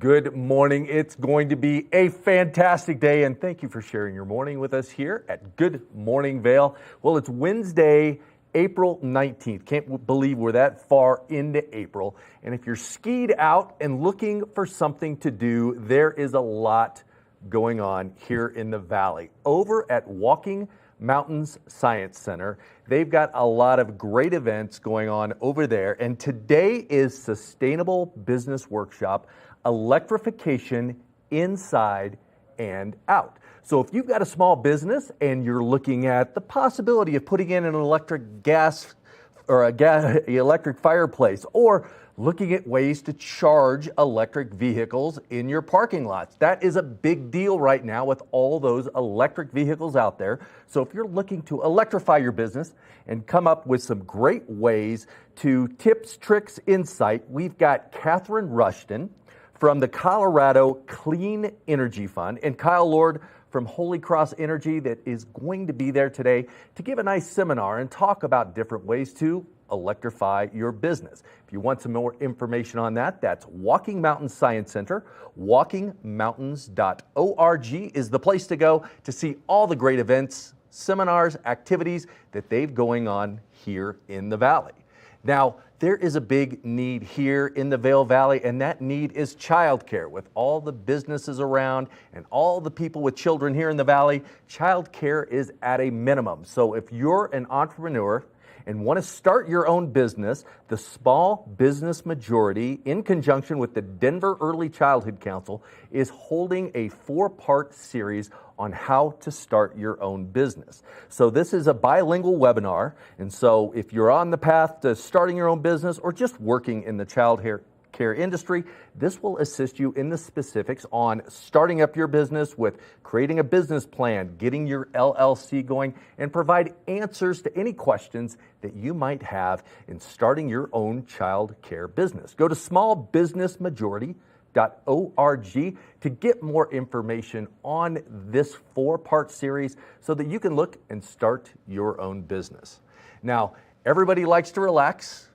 Good morning. It's going to be a fantastic day, and thank you for sharing your morning with us here at Good Morning Vail. Well, it's Wednesday, April 19th. Can't believe we're that far into April. And if you're skied out and looking for something to do, there is a lot going on here in the Valley. Over at Walking Mountains Science Center, they've got a lot of great events going on over there. And today is Sustainable Business Workshop, electrification inside and out. So if you've got a small business and you're looking at the possibility of putting in an electric gas or electric fireplace, or looking at ways to charge electric vehicles in your parking lots. That is a big deal right now with all those electric vehicles out there. So if you're looking to electrify your business and come up with some great ways to tips, tricks, insight, we've got Catherine Rushton from the Colorado Clean Energy Fund and Kyle Lord from Holy Cross Energy that is going to be there today to give a nice seminar and talk about different ways to electrify your business. If you want some more information on that, that's Walking Mountains Science Center. WalkingMountains.org is the place to go to see all the great events, seminars, activities that they've going on here in the Valley. Now, there is a big need here in the Vail Valley, and that need is childcare. With all the businesses around and all the people with children here in the Valley, childcare is at a minimum. So if you're an entrepreneur and want to start your own business, the Small Business Majority, in conjunction with the Denver Early Childhood Council, is holding a 4-part series on how to start your own business. So this is a bilingual webinar, and so if you're on the path to starting your own business or just working in the child care industry, this will assist you in the specifics on starting up your business with creating a business plan, getting your LLC going, and provide answers to any questions that you might have in starting your own child care business. Go to smallbusinessmajority.org to get more information on this 4-part series so that you can look and start your own business. Now, everybody likes to relax,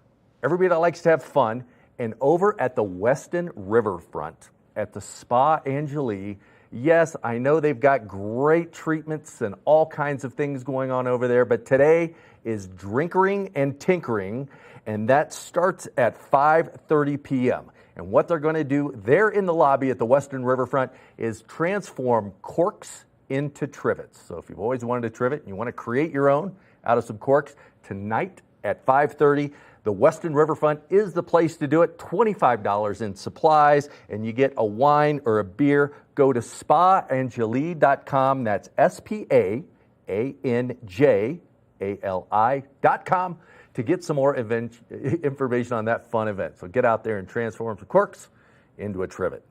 everybody likes to have fun, and over at the Weston Riverfront at the Spa Angeli, yes, I know they've got great treatments and all kinds of things going on over there, but today is Drinkering and Tinkering, and that starts at 5:30 p.m. And what they're going to do there in the lobby at the Western Riverfront is transform corks into trivets. So if you've always wanted a trivet and you want to create your own out of some corks, tonight at 5:30, the Western Riverfront is the place to do it. $25 in supplies, and you get a wine or a beer. Go to spaangeli.com. That's SPAANJALI.com. to get some more information on that fun event. So get out there and transform some corks into a trivet.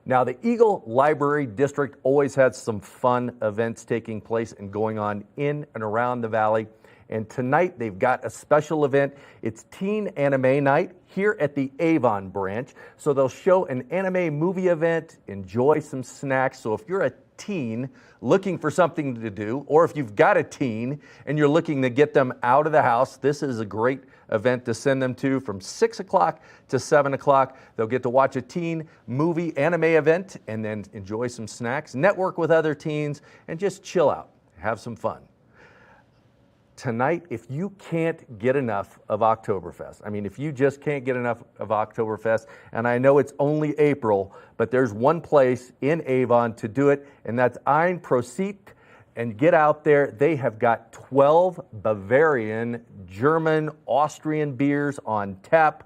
Now, the Eagle Library District always has some fun events taking place and going on in and around the Valley. And tonight they've got a special event. It's Teen Anime Night here at the Avon branch. So they'll show an anime movie event, enjoy some snacks. So if you're a teen looking for something to do, or if you've got a teen and you're looking to get them out of the house, this is a great event to send them to from 6 o'clock to 7 o'clock. They'll get to watch a teen movie anime event and then enjoy some snacks, network with other teens, and just chill out, have some fun. Tonight, if you can't get enough of Oktoberfest, if you just can't get enough of Oktoberfest, and I know it's only April, but there's one place in Avon to do it, and that's Ein Prosit. And get out there. They have got 12 Bavarian, German, Austrian beers on tap.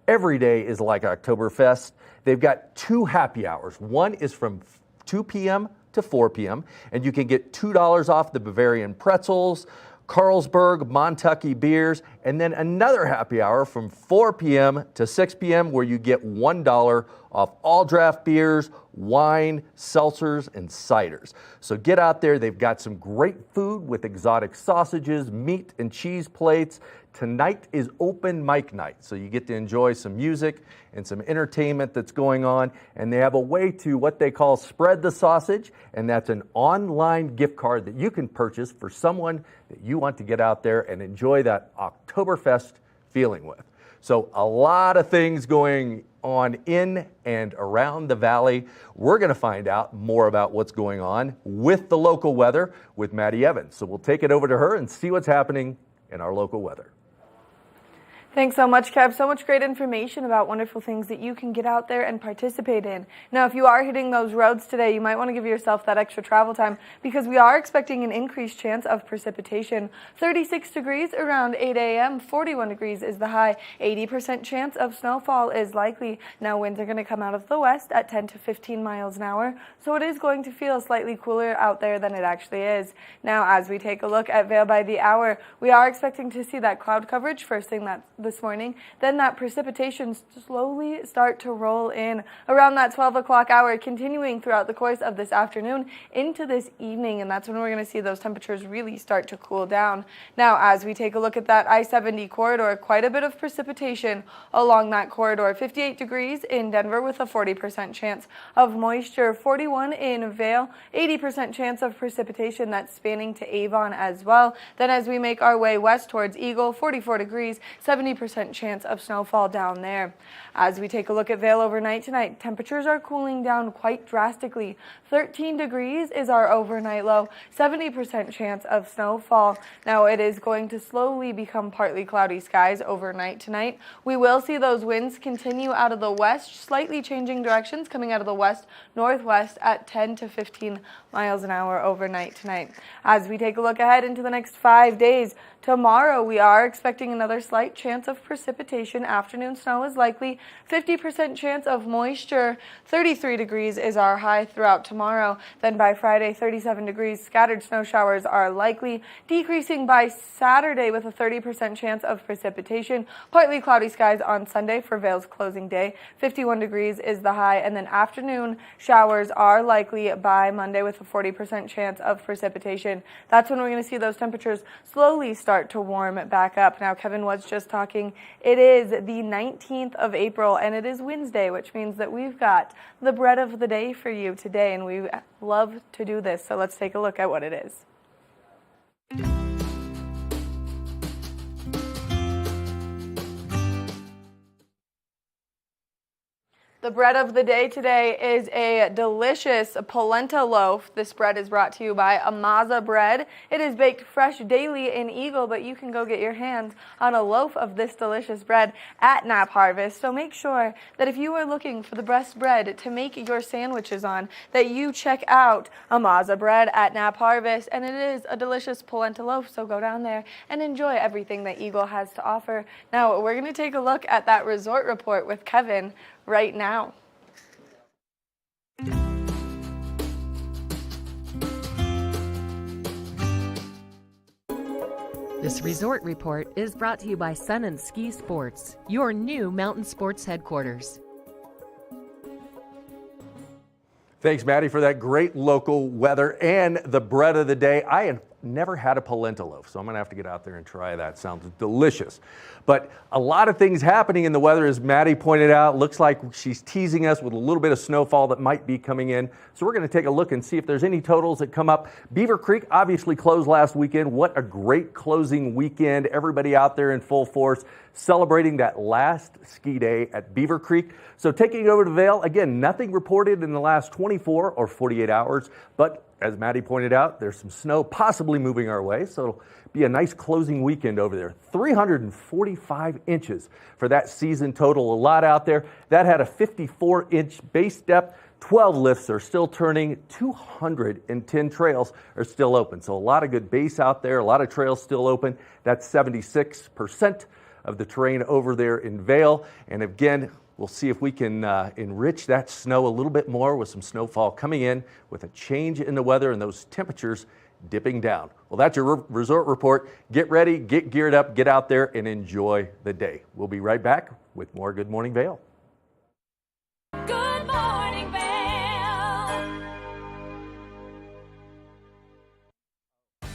Every day is like Oktoberfest. They've got 2 happy hours. One is from 2 p.m. to 4 p.m., and you can get $2 off the Bavarian pretzels, Carlsberg, Montucky beers, and then another happy hour from 4 p.m. to 6 p.m. where you get $1 off all draft beers, wine, seltzers, and ciders. So get out there. They've got some great food with exotic sausages, meat and cheese plates. Tonight is open mic night, so you get to enjoy some music and some entertainment that's going on. And they have a way to what they call spread the sausage, and that's an online gift card that you can purchase for someone that you want to get out there and enjoy that Oktoberfest feeling with. So a lot of things going on in and around the valley. We're going to find out more about what's going on with the local weather with Maddie Evans. So we'll take it over to her and see what's happening in our local weather. Thanks so much, Kev. So much great information about wonderful things that you can get out there and participate in. Now, if you are hitting those roads today, you might want to give yourself that extra travel time because we are expecting an increased chance of precipitation. 36 degrees around 8 a.m., 41 degrees is the high, 80% chance of snowfall is likely. Now, winds are going to come out of the west at 10 to 15 miles an hour, so it is going to feel slightly cooler out there than it actually is. Now, as we take a look at Vail by the hour, we are expecting to see that cloud coverage first thing this morning, then that precipitation slowly start to roll in around that 12 o'clock hour, continuing throughout the course of this afternoon into this evening, and that's when we're going to see those temperatures really start to cool down. Now, as we take a look at that I-70 corridor, quite a bit of precipitation along that corridor. 58 degrees in Denver with a 40% chance of moisture, 41 in Vail, 80% chance of precipitation that's spanning to Avon as well. Then as we make our way west towards Eagle, 44 degrees, 70% chance of snowfall down there. As we take a look at Vail overnight tonight, temperatures are cooling down quite drastically. 13 degrees is our overnight low, 70% chance of snowfall. Now it is going to slowly become partly cloudy skies overnight tonight. We will see those winds continue out of the west, slightly changing directions, coming out of the west northwest at 10 to 15 miles an hour overnight tonight. As we take a look ahead into the next 5 days, tomorrow we are expecting another slight chance of precipitation. Afternoon snow is likely. 50% chance of moisture. 33 degrees is our high throughout tomorrow. Then by Friday, 37 degrees. Scattered snow showers are likely, decreasing by Saturday with a 30% chance of precipitation. Partly cloudy skies on Sunday for Vail's closing day. 51 degrees is the high, and then afternoon showers are likely by Monday with a 40% chance of precipitation. That's when we're going to see those temperatures slowly start to warm back up. Now, Kevin was just talking. It is the 19th of April, and it is Wednesday, which means that we've got the bread of the day for you today, and we love to do this. So let's take a look at what it is. The bread of the day today is a delicious polenta loaf. This bread is brought to you by Amaza Bread. It is baked fresh daily in Eagle, but you can go get your hands on a loaf of this delicious bread at Knapp Harvest. So make sure that if you are looking for the best bread to make your sandwiches on, that you check out Amaza Bread at Knapp Harvest. And it is a delicious polenta loaf, so go down there and enjoy everything that Eagle has to offer. Now, we're going to take a look at that resort report with Kevin right now. This resort report is brought to you by Sun and Ski Sports, your new mountain sports headquarters. Thanks, Maddie, for that great local weather and the bread of the day. I have never had a polenta loaf, so I'm going to have to get out there and try that. Sounds delicious. But a lot of things happening in the weather, as Maddie pointed out. Looks like she's teasing us with a little bit of snowfall that might be coming in. So we're going to take a look and see if there's any totals that come up. Beaver Creek obviously closed last weekend. What a great closing weekend. Everybody out there in full force celebrating that last ski day at Beaver Creek. So taking it over to Vail, again, nothing reported in the last 24 or 48 hours, but as Maddie pointed out, there's some snow possibly moving our way, so it'll be a nice closing weekend over there. 345 inches for that season total, a lot out there. That had a 54-inch base depth. 12 lifts are still turning. 210 trails are still open, so a lot of good base out there, a lot of trails still open. That's 76% of the terrain over there in Vail. And again, we'll see if we can enrich that snow a little bit more with some snowfall coming in with a change in the weather and those temperatures dipping down. Well, that's your resort report. Get ready, get geared up, get out there and enjoy the day. We'll be right back with more Good Morning Vail. Good Morning Vail.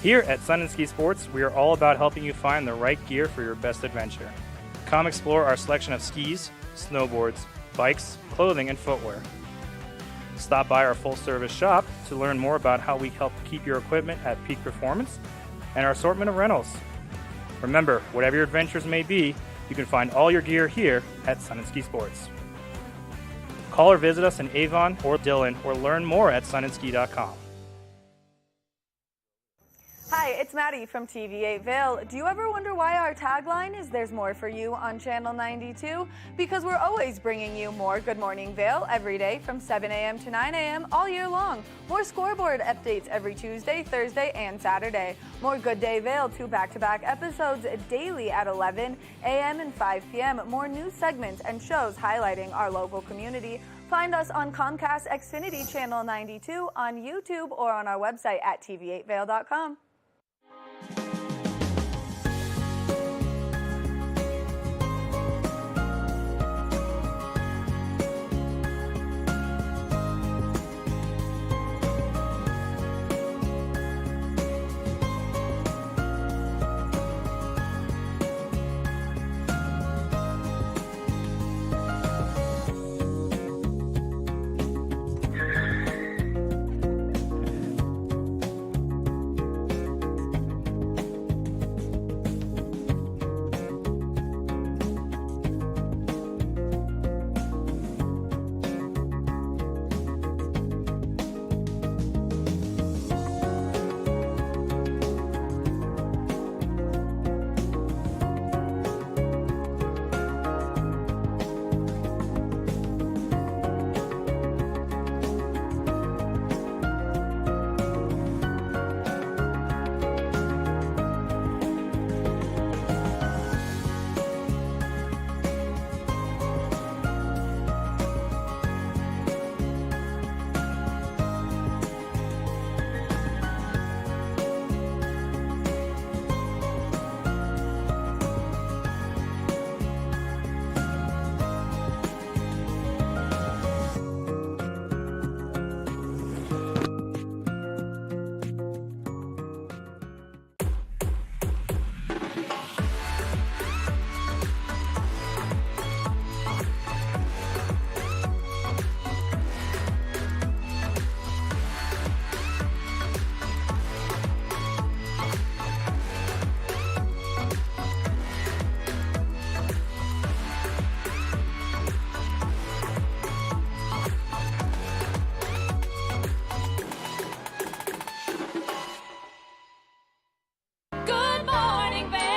Here at Sun and Ski Sports, we are all about helping you find the right gear for your best adventure. Come explore our selection of skis, snowboards, bikes, clothing, and footwear. Stop by our full-service shop to learn more about how we help keep your equipment at peak performance and our assortment of rentals. Remember, whatever your adventures may be, you can find all your gear here at Sun and Ski Sports. Call or visit us in Avon or Dillon or learn more at sunandski.com. Hi, it's Maddie from TV8 Vail. Do you ever wonder why our tagline is "There's more for you" on Channel 92? Because we're always bringing you more Good Morning Vail every day from 7 a.m. to 9 a.m. all year long. More scoreboard updates every Tuesday, Thursday, and Saturday. More Good Day Vail, 2 back-to-back episodes daily at 11 a.m. and 5 p.m. More news segments and shows highlighting our local community. Find us on Comcast Xfinity Channel 92, on YouTube, or on our website at tv8vail.com. Good morning, Vail.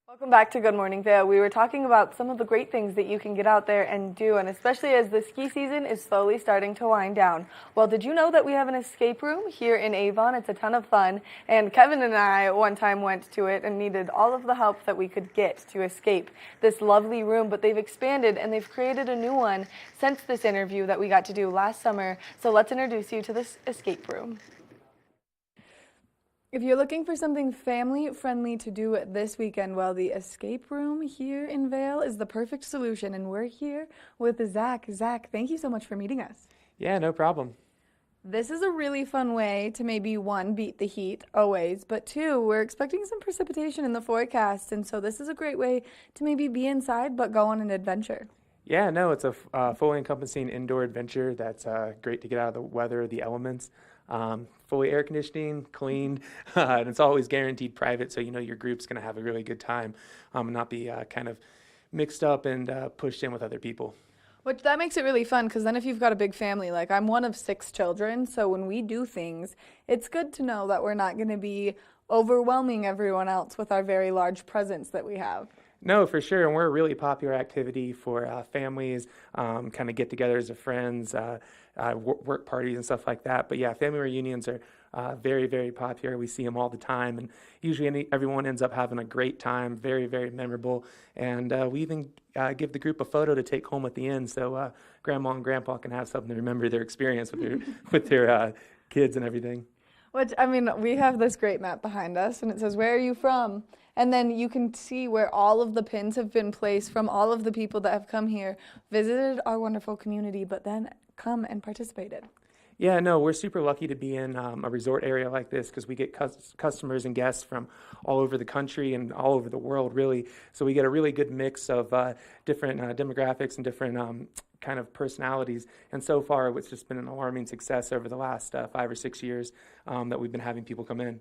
Welcome back to Good Morning Vail. We were talking about some of the great things that you can get out there and do, and especially as the ski season is slowly starting to wind down. Well, did you know that we have an escape room here in Avon? It's a ton of fun, and Kevin and I one time went to it and needed all of the help that we could get to escape this lovely room, but they've expanded and they've created a new one since this interview that we got to do last summer. So let's introduce you to this escape room. If you're looking for something family-friendly to do this weekend, well, the escape room here in Vail is the perfect solution, and we're here with Zach. Zach, thank you so much for meeting us. Yeah, no problem. This is a really fun way to maybe, 1, beat the heat, always, but 2, we're expecting some precipitation in the forecast, and so this is a great way to maybe be inside but go on an adventure. Yeah, no, it's a fully encompassing indoor adventure that's great to get out of the weather, the elements. Fully air conditioning, cleaned, and it's always guaranteed private, so you know your group's going to have a really good time and not be kind of mixed up and pushed in with other people. Which that makes it really fun, because then if you've got a big family, like I'm one of 6 children, so when we do things, it's good to know that we're not going to be overwhelming everyone else with our very large presence that we have. No, for sure, and we're a really popular activity for families, kind of get-togethers of friends, work parties and stuff like that. But yeah, family reunions are very, very popular. We see them all the time, and usually everyone ends up having a great time, very, very memorable. And we even give the group a photo to take home at the end, so Grandma and Grandpa can have something to remember their experience with their kids and everything. Which, I mean, we have this great map behind us, and it says, "Where are you from?" And then you can see where all of the pins have been placed from all of the people that have come here, visited our wonderful community, but then come and participated. Yeah, no, we're super lucky to be in a resort area like this because we get customers and guests from all over the country and all over the world, really. So we get a really good mix of different demographics and different kind of personalities. And so far, it's just been an alarming success over the last 5 or 6 years that we've been having people come in.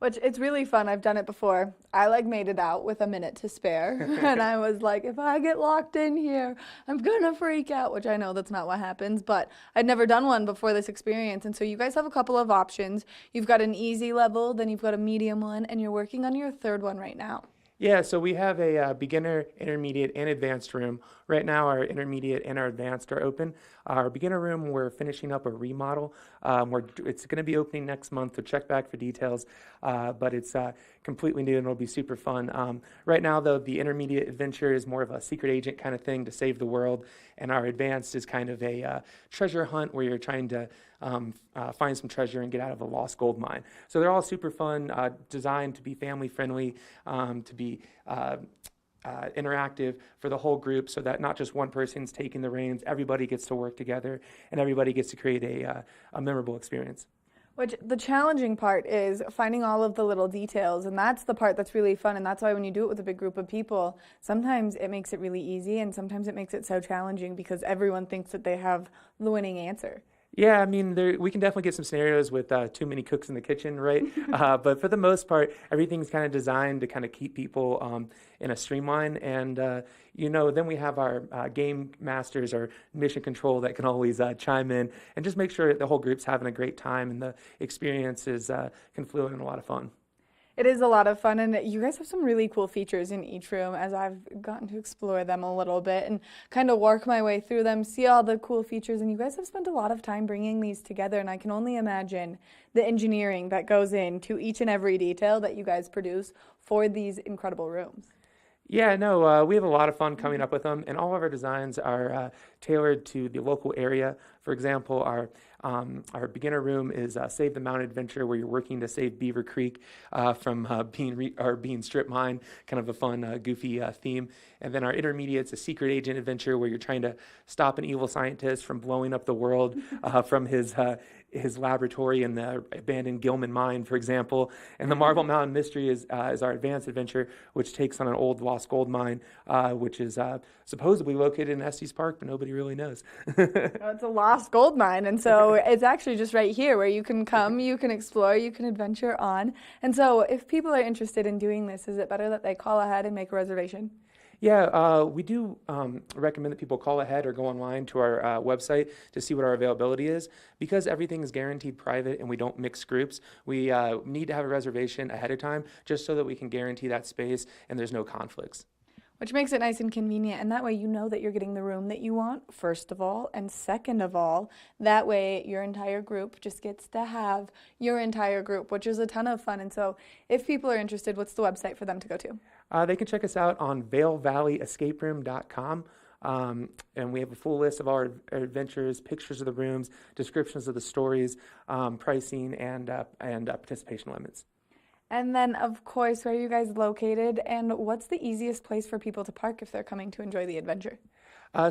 Which it's really fun. I've done it before. I made it out with a minute to spare. And I was like, if I get locked in here, I'm gonna freak out, which I know that's not what happens, but I'd never done one before this experience. And so you guys have a couple of options. You've got an easy level, then you've got a medium one, and you're working on your third one right now. Yeah, so we have a beginner, intermediate, and advanced room. Right now, our intermediate and our advanced are open. Our beginner room, we're finishing up a remodel. It's going to be opening next month, so check back for details. But it's completely new and it'll be super fun. Right now, though, the intermediate adventure is more of a secret agent kind of thing to save the world, and our advanced is kind of a treasure hunt where you're trying to find some treasure and get out of a lost gold mine. So they're all super fun, designed to be family friendly, to be interactive for the whole group, so that not just one person's taking the reins, everybody gets to work together and everybody gets to create a memorable experience. Which the challenging part is finding all of the little details, and that's the part that's really fun, and that's why when you do it with a big group of people, sometimes it makes it really easy and sometimes it makes it so challenging because everyone thinks that they have the winning answer. Yeah, I mean, we can definitely get some scenarios with too many cooks in the kitchen, right? But for the most part, everything's kind of designed to kind of keep people in a streamline. And, then we have our game masters or mission control that can always chime in and just make sure that the whole group's having a great time and the experience is can flow in a lot of fun. It is a lot of fun, and you guys have some really cool features in each room as I've gotten to explore them a little bit and kind of work my way through them, see all the cool features, and you guys have spent a lot of time bringing these together, and I can only imagine the engineering that goes into each and every detail that you guys produce for these incredible rooms. Yeah, no, we have a lot of fun coming up with them, and all of our designs are tailored to the local area. For example, our beginner room is Save the Mountain Adventure, where you're working to save Beaver Creek from being strip mined, kind of a fun, goofy theme. And then our intermediate's a Secret Agent Adventure, where you're trying to stop an evil scientist from blowing up the world from his laboratory in the abandoned Gilman mine, for example. And the Marble Mountain Mystery is our advanced adventure, which takes on an old lost gold mine, which is supposedly located in Estes Park, but nobody really knows. It's a lost gold mine, and so it's actually just right here where you can come, you can explore, you can adventure on. And so if people are interested in doing this, is it better that they call ahead and make a reservation? Yeah, we do recommend that people call ahead or go online to our website to see what our availability is. Because everything is guaranteed private and we don't mix groups, we need to have a reservation ahead of time just so that we can guarantee that space and there's no conflicts. Which makes it nice and convenient, and that way you know that you're getting the room that you want, first of all, and second of all, that way your entire group just gets to have your entire group, which is a ton of fun. And so if people are interested, what's the website for them to go to? They can check us out on vailvalleyescaperoom.com. And we have a full list of our adventures, pictures of the rooms, descriptions of the stories, pricing, and participation limits. And then, of course, where are you guys located, and what's the easiest place for people to park if they're coming to enjoy the adventure?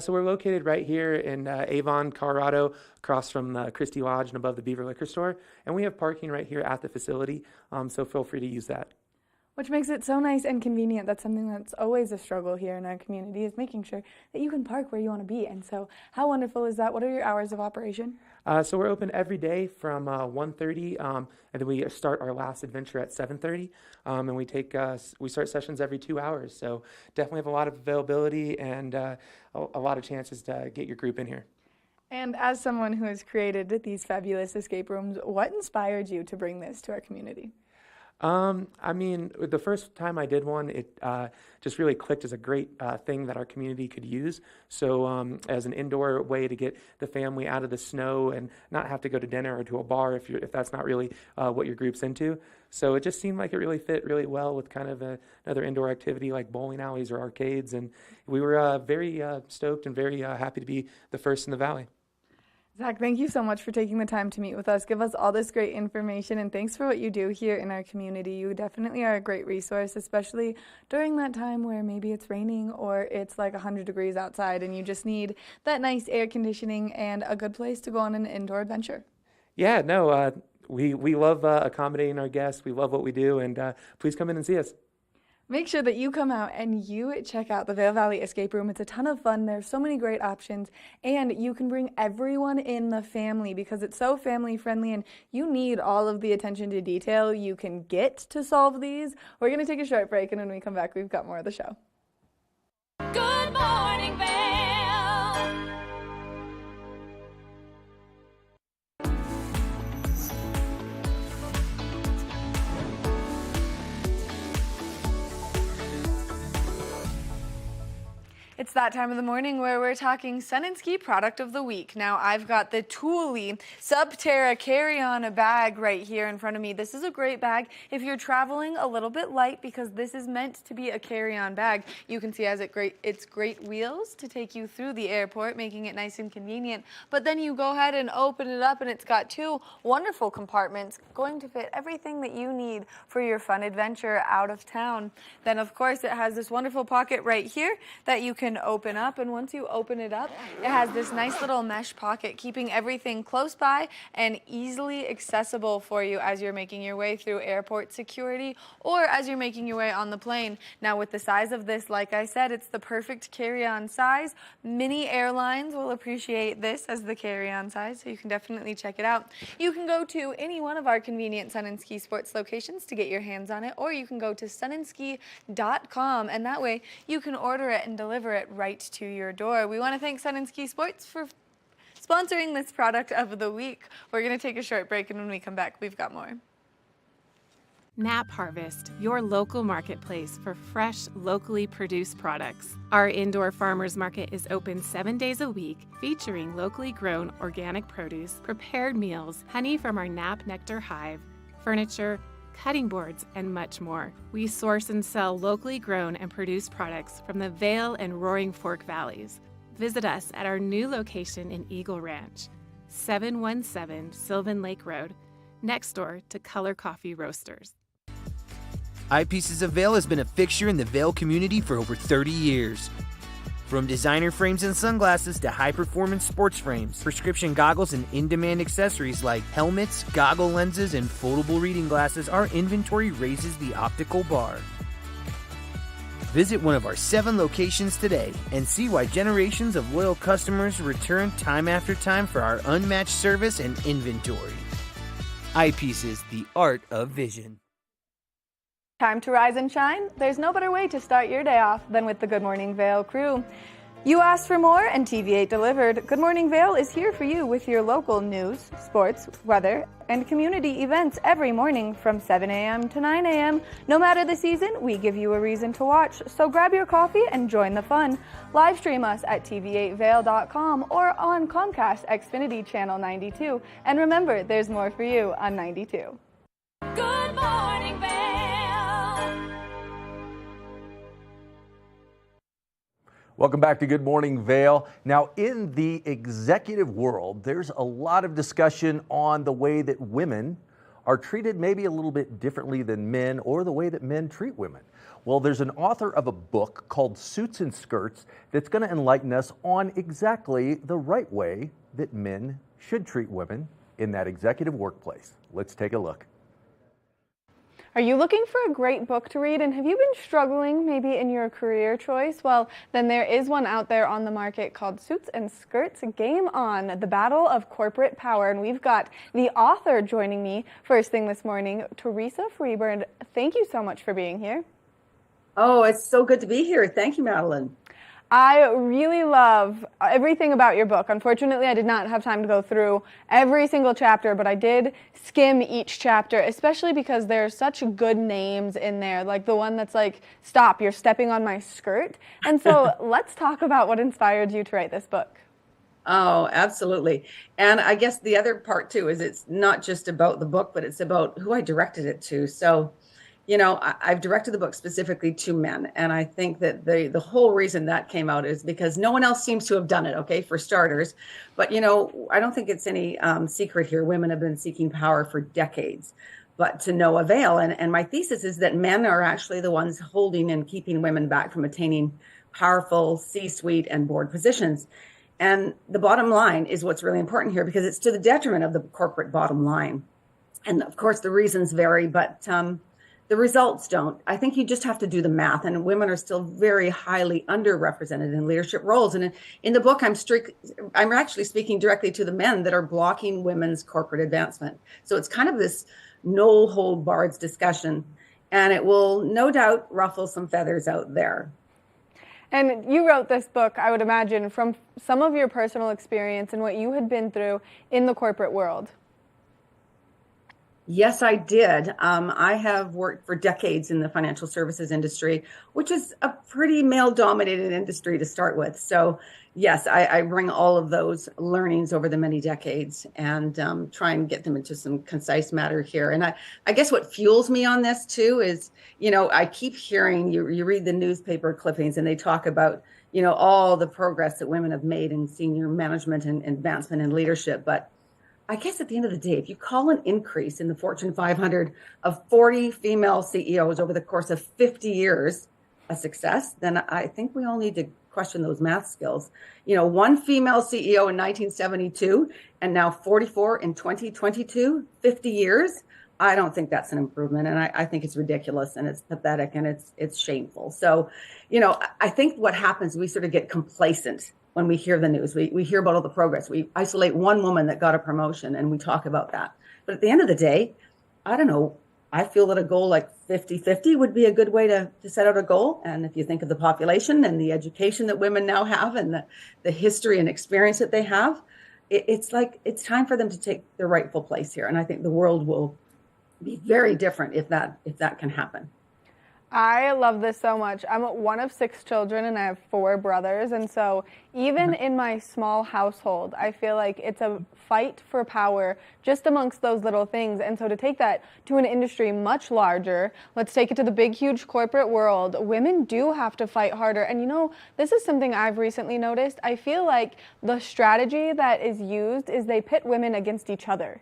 So we're located right here in Avon, Colorado, across from Christie Lodge and above the Beaver Liquor Store. And we have parking right here at the facility, so feel free to use that. Which makes it so nice and convenient. That's something that's always a struggle here in our community, is making sure that you can park where you want to be. And so how wonderful is that? What are your hours of operation? So we're open every day from 1:30, and then we start our last adventure at 7:30, and we start sessions every 2 hours. So definitely have a lot of availability and a lot of chances to get your group in here. And as someone who has created these fabulous escape rooms, what inspired you to bring this to our community? I mean, the first time I did one, it just really clicked as a great thing that our community could use. So as an indoor way to get the family out of the snow and not have to go to dinner or to a bar if that's not really what your group's into. So it just seemed like it really fit really well with kind of another indoor activity like bowling alleys or arcades. And we were very stoked and very happy to be the first in the Valley. Zach, thank you so much for taking the time to meet with us, give us all this great information, and thanks for what you do here in our community. You definitely are a great resource, especially during that time where maybe it's raining or it's like 100 degrees outside and you just need that nice air conditioning and a good place to go on an indoor adventure. Yeah, no, we love accommodating our guests. We love what we do, and please come in and see us. Make sure that you come out and you check out the Vail Valley Escape Room. It's a ton of fun. There's so many great options, and you can bring everyone in the family because it's so family friendly, and you need all of the attention to detail you can get to solve these. We're going to take a short break, and when we come back, we've got more of the show. Good morning, Vail. It's that time of the morning where we're talking Sun and Ski product of the week. Now, I've got the Thule Subterra carry-on bag right here in front of me. This is a great bag if you're traveling a little bit light because this is meant to be a carry-on bag. You can see it's great wheels to take you through the airport, making it nice and convenient. But then you go ahead and open it up and it's got two wonderful compartments going to fit everything that you need for your fun adventure out of town. Then, of course, it has this wonderful pocket right here that you can open up, and once you open it up, it has this nice little mesh pocket keeping everything close by and easily accessible for you as you're making your way through airport security or as you're making your way on the plane. Now, with the size of this, like I said, it's the perfect carry-on size. Many airlines will appreciate this as the carry-on size, so you can definitely check it out. You can go to any one of our convenient Sun and Ski Sports locations to get your hands on it, or you can go to sunandski.com, and that way you can order it and deliver it right to your door. We want to thank Sun and Ski Sports for sponsoring this product of the week. We're going to take a short break, and when we come back, we've got more. Knapp Harvest, your local marketplace for fresh, locally produced products. Our indoor farmers market is open 7 days a week, featuring locally grown organic produce, prepared meals, honey from our Knapp Nectar Hive, furniture, cutting boards, and much more. We source and sell locally grown and produced products from the Vail and Roaring Fork Valleys. Visit us at our new location in Eagle Ranch, 717 Sylvan Lake Road, next door to Color Coffee Roasters. Eyepieces of Vail has been a fixture in the Vail community for over 30 years. From designer frames and sunglasses to high-performance sports frames, prescription goggles, and in-demand accessories like helmets, goggle lenses, and foldable reading glasses, our inventory raises the optical bar. Visit one of our 7 locations today and see why generations of loyal customers return time after time for our unmatched service and inventory. Eyepieces, the art of vision. Time to rise and shine? There's no better way to start your day off than with the Good Morning Vail crew. You asked for more, and TV8 delivered. Good Morning Vail is here for you with your local news, sports, weather, and community events every morning from 7 a.m. to 9 a.m. No matter the season, we give you a reason to watch, so grab your coffee and join the fun. Live stream us at tv8vail.com or on Comcast Xfinity Channel 92. And remember, there's more for you on 92. Good morning, Vail. Welcome back to Good Morning Vail. Now, in the executive world, there's a lot of discussion on the way that women are treated maybe a little bit differently than men, or the way that men treat women. Well, there's an author of a book called Suits and Skirts that's going to enlighten us on exactly the right way that men should treat women in that executive workplace. Let's take a look. Are you looking for a great book to read, and have you been struggling maybe in your career choice? Well, then there is one out there on the market called Suits and Skirts, Game On, The Battle of Corporate Power. And we've got the author joining me first thing this morning, Teresa Freeburn. Thank you so much for being here. Oh, it's so good to be here. Thank you, Madeline. I really love everything about your book. Unfortunately, I did not have time to go through every single chapter, but I did skim each chapter, especially because there's such good names in there, like the one that's like, "Stop, you're stepping on my skirt." And so let's talk about what inspired you to write this book. Oh, absolutely. And I guess the other part too is it's not just about the book, but it's about who I directed it to. So, you know, I've directed the book specifically to men. And I think that the whole reason that came out is because no one else seems to have done it, okay, for starters. But, you know, I don't think it's any secret here. Women have been seeking power for decades, but to no avail. And my thesis is that men are actually the ones holding and keeping women back from attaining powerful C-suite and board positions. And the bottom line is what's really important here, because it's to the detriment of the corporate bottom line. And of course, the reasons vary, but The results don't. I think you just have to do the math, and women are still very highly underrepresented in leadership roles. And in the book, I'm actually speaking directly to the men that are blocking women's corporate advancement. So it's kind of this no hold barred discussion, and it will no doubt ruffle some feathers out there. And you wrote this book, I would imagine, from some of your personal experience and what you had been through in the corporate world. Yes, I did. I have worked for decades in the financial services industry, which is a pretty male-dominated industry to start with. So, yes, I bring all of those learnings over the many decades and try and get them into some concise matter here. And I guess what fuels me on this, too, is, I keep hearing, you read the newspaper clippings and they talk about, all the progress that women have made in senior management and advancement and leadership. But I guess at the end of the day, if you call an increase in the Fortune 500 of 40 female CEOs over the course of 50 years a success, then I think we all need to question those math skills. One female CEO in 1972 and now 44 in 2022, 50 years. I don't think that's an improvement. And I think it's ridiculous and it's pathetic and it's shameful. So, I think what happens, we sort of get complacent when we hear the news. We hear about all the progress. We isolate one woman that got a promotion and we talk about that. But at the end of the day, I don't know, I feel that a goal like 50-50 would be a good way to set out a goal. And if you think of the population and the education that women now have and the history and experience that they have, it's time for them to take their rightful place here. And I think the world will be very different if that can happen. I love this so much. I'm one of 6 children and I have 4 brothers. And so even in my small household, I feel like it's a fight for power just amongst those little things. And so to take that to an industry much larger, let's take it to the big, huge corporate world, women do have to fight harder. And this is something I've recently noticed. I feel like the strategy that is used is they pit women against each other.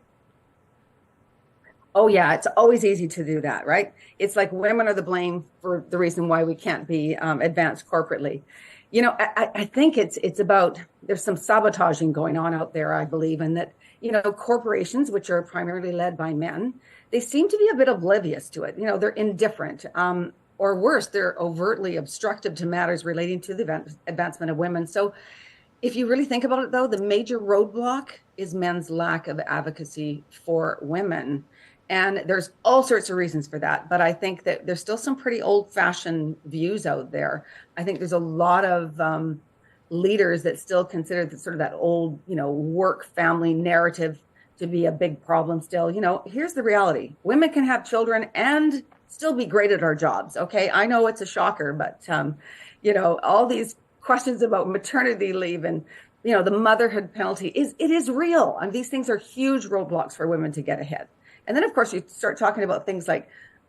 Oh, yeah, it's always easy to do that, right? It's like women are the blame for the reason why we can't be advanced corporately. I think it's about, there's some sabotaging going on out there, I believe, and that, corporations, which are primarily led by men, they seem to be a bit oblivious to it. They're indifferent, or worse, they're overtly obstructive to matters relating to the advancement of women. So if you really think about it, though, the major roadblock is men's lack of advocacy for women. And there's all sorts of reasons for that. But I think that there's still some pretty old-fashioned views out there. I think there's a lot of leaders that still consider that old, work family narrative to be a big problem still. Here's the reality. Women can have children and still be great at our jobs. Okay, I know it's a shocker, but, all these questions about maternity leave and, the motherhood penalty it is real. And these things are huge roadblocks for women to get ahead. And then, of course, you start talking about things like,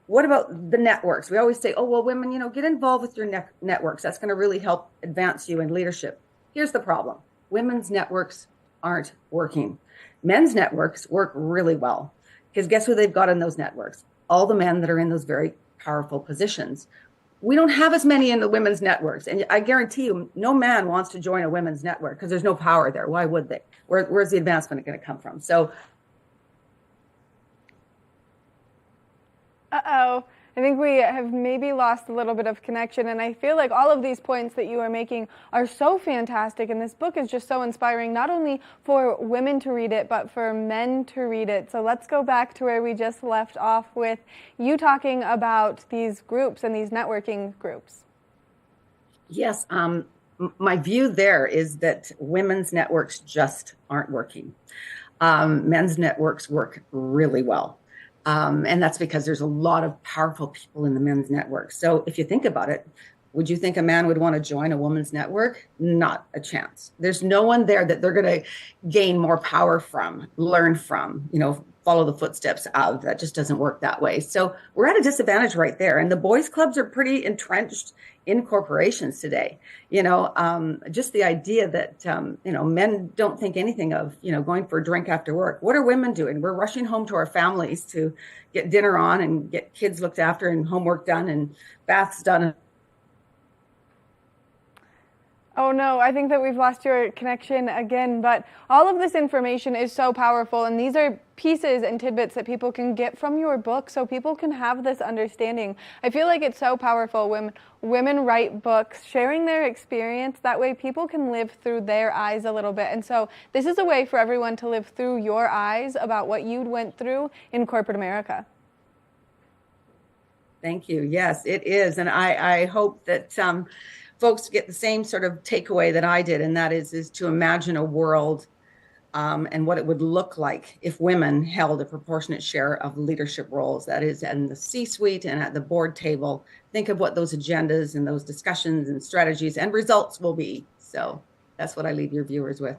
what about the networks? We always say, oh, well, women, get involved with your networks. That's going to really help advance you in leadership. Here's the problem. Women's networks aren't working. Men's networks work really well. Because guess who they've got in those networks? All the men that are in those very powerful positions. We don't have as many in the women's networks. And I guarantee you, no man wants to join a women's network because there's no power there. Why would they? Where's the advancement going to come from? So, uh-oh, I think we have maybe lost a little bit of connection, and I feel like all of these points that you are making are so fantastic, and this book is just so inspiring, not only for women to read it, but for men to read it. So let's go back to where we just left off with you talking about these groups and these networking groups. Yes, my view there is that women's networks just aren't working. Men's networks work really well. And that's because there's a lot of powerful people in the men's network. So if you think about it, would you think a man would want to join a woman's network? Not a chance. There's no one there that they're going to gain more power from, learn from, follow the footsteps of. That just doesn't work that way. So we're at a disadvantage right there. And the boys' clubs are pretty entrenched in corporations today. Just the idea that, men don't think anything of, going for a drink after work. What are women doing? We're rushing home to our families to get dinner on and get kids looked after and homework done and baths done. Oh no, I think that we've lost your connection again, but all of this information is so powerful, and these are pieces and tidbits that people can get from your book so people can have this understanding. I feel like it's so powerful when women write books, sharing their experience. That way people can live through their eyes a little bit. And so this is a way for everyone to live through your eyes about what you went through in corporate America. Thank you. Yes, it is. And I hope that folks get the same sort of takeaway that I did, and that is to imagine a world and what it would look like if women held a proportionate share of leadership roles, that is in the C-suite and at the board table. Think of what those agendas and those discussions and strategies and results will be. So that's what I leave your viewers with.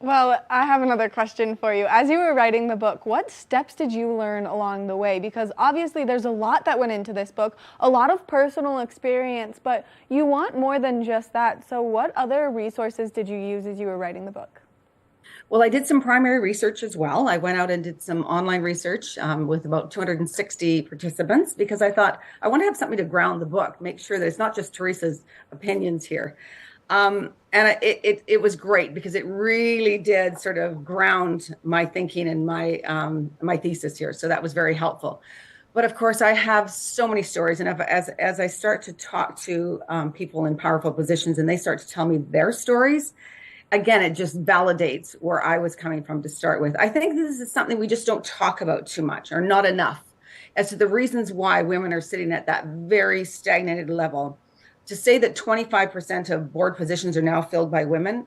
Well, I have another question for you. As you were writing the book, what steps did you learn along the way? Because obviously there's a lot that went into this book, a lot of personal experience, but you want more than just that. So what other resources did you use as you were writing the book? Well, I did some primary research as well. I went out and did some online research with about 260 participants because I thought I want to have something to ground the book, make sure that it's not just Teresa's opinions here. And it was great because it really did sort of ground my thinking and my thesis here. So that was very helpful. But of course, I have so many stories. And as I start to talk to people in powerful positions and they start to tell me their stories, again, it just validates where I was coming from to start with. I think this is something we just don't talk about too much or not enough as to the reasons why women are sitting at that very stagnated level. To say that 25% of board positions are now filled by women,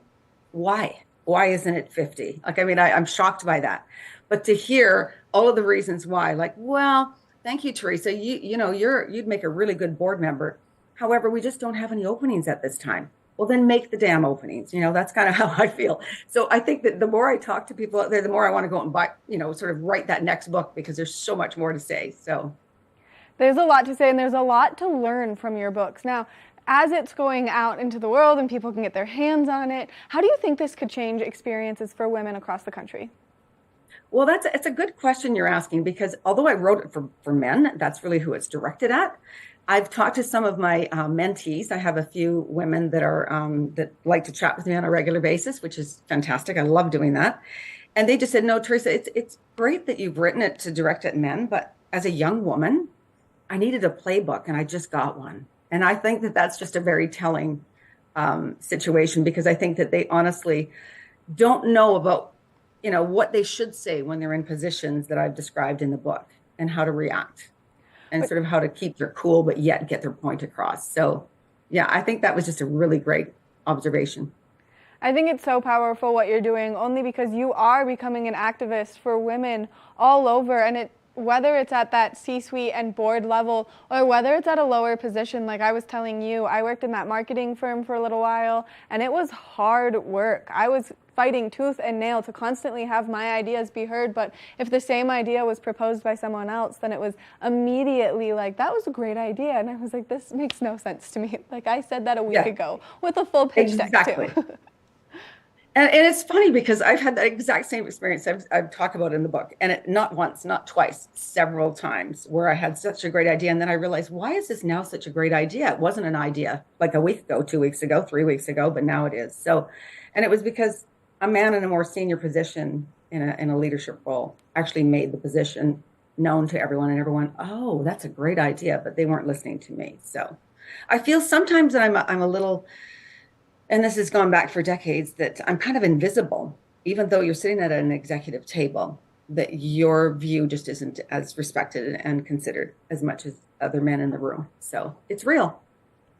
why? Why isn't it 50? Like, I mean, I'm shocked by that. But to hear all of the reasons why, like, well, thank you, Teresa. You'd make a really good board member. However, we just don't have any openings at this time. Well, then make the damn openings. That's kind of how I feel. So I think that the more I talk to people out there, the more I want to go out and buy, sort of write that next book because there's so much more to say. So there's a lot to say and there's a lot to learn from your books. Now, as it's going out into the world and people can get their hands on it, how do you think this could change experiences for women across the country? Well, it's a good question you're asking because although I wrote it for men, that's really who it's directed at. I've talked to some of my mentees. I have a few women that are that like to chat with me on a regular basis, which is fantastic. I love doing that. And they just said, no, Teresa, it's great that you've written it to direct at men, but as a young woman, I needed a playbook and I just got one. And I think that that's just a very telling situation because I think that they honestly don't know about, what they should say when they're in positions that I've described in the book and how to react and sort of how to keep their cool, but yet get their point across. So, yeah, I think that was just a really great observation. I think it's so powerful what you're doing only because you are becoming an activist for women all over, and whether it's at that C-suite and board level or whether it's at a lower position, like I was telling you, I worked in that marketing firm for a little while and it was hard work. I was fighting tooth and nail to constantly have my ideas be heard, but if the same idea was proposed by someone else, then it was immediately like, that was a great idea. And I was like, this makes no sense to me. Like I said that a week ago with a full pitch deck too. And it's funny because I've had that exact same experience I've talked about in the book, and not once, not twice, several times where I had such a great idea. And then I realized, why is this now such a great idea? It wasn't an idea like a week ago, 2 weeks ago, 3 weeks ago, but now it is. So, and it was because a man in a more senior position in a leadership role actually made the position known to everyone and everyone, oh, that's a great idea, but they weren't listening to me. So I feel sometimes that I'm a little, and this has gone back for decades, that I'm kind of invisible, even though you're sitting at an executive table, that your view just isn't as respected and considered as much as other men in the room. So it's real.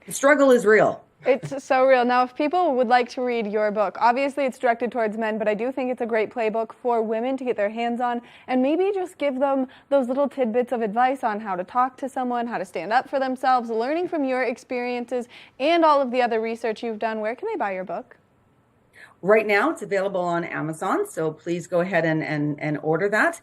The struggle is real. It's so real. Now, if people would like to read your book, obviously it's directed towards men, but I do think it's a great playbook for women to get their hands on and maybe just give them those little tidbits of advice on how to talk to someone, how to stand up for themselves, learning from your experiences and all of the other research you've done. Where can they buy your book? Right now, it's available on Amazon, so please go ahead and order that.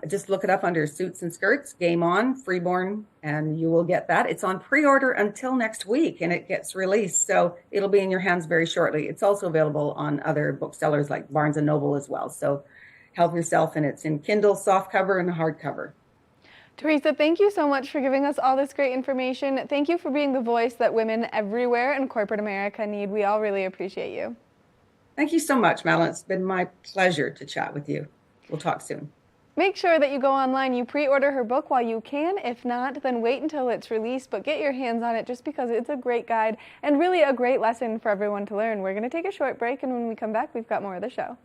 Just look it up under Suits and Skirts, Game On, Freeborn, and you will get that. It's on pre-order until next week, and it gets released, so it'll be in your hands very shortly. It's also available on other booksellers like Barnes & Noble as well, so help yourself, and it's in Kindle, softcover, and hardcover. Teresa, thank you so much for giving us all this great information. Thank you for being the voice that women everywhere in corporate America need. We all really appreciate you. Thank you so much, Madeline. It's been my pleasure to chat with you. We'll talk soon. Make sure that you go online, you pre-order her book while you can. If not, then wait until it's released, but get your hands on it just because it's a great guide and really a great lesson for everyone to learn. We're going to take a short break, and when we come back, we've got more of the show.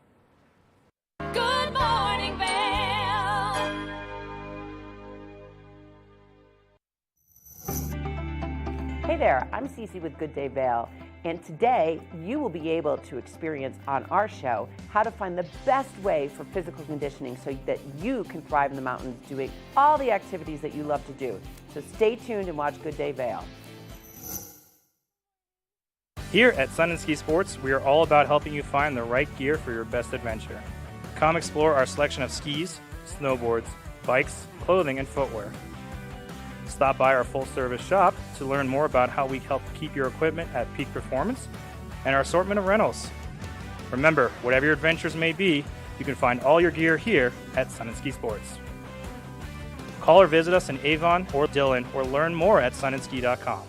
Good morning, Vail. Hey there, I'm Cece with Good Day Vail, and today you will be able to experience on our show how to find the best way for physical conditioning so that you can thrive in the mountains doing all the activities that you love to do. So stay tuned and watch Good Day Vail. Here at Sun and Ski Sports, we are all about helping you find the right gear for your best adventure. Come explore our selection of skis, snowboards, bikes, clothing, and footwear. Stop by our full-service shop to learn more about how we help keep your equipment at peak performance and our assortment of rentals. Remember, whatever your adventures may be, you can find all your gear here at Sun and Ski Sports. Call or visit us in Avon or Dillon or learn more at sunandski.com.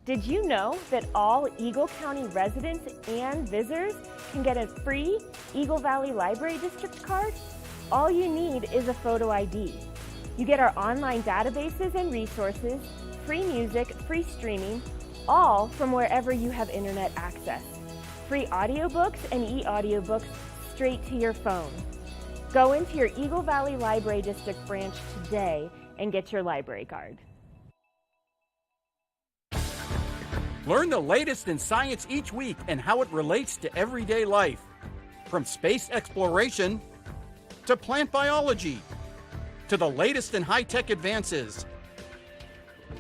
Did you know that all Eagle County residents and visitors can get a free Eagle Valley Library District card? All you need is a photo ID. You get our online databases and resources, free music, free streaming, all from wherever you have internet access. Free audiobooks and e-audiobooks straight to your phone. Go into your Eagle Valley Library District branch today and get your library card. Learn the latest in science each week and how it relates to everyday life. From space exploration to plant biology to the latest in high-tech advances.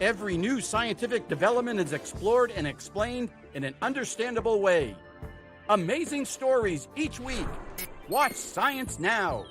Every new scientific development is explored and explained in an understandable way. Amazing stories each week. Watch Science Now.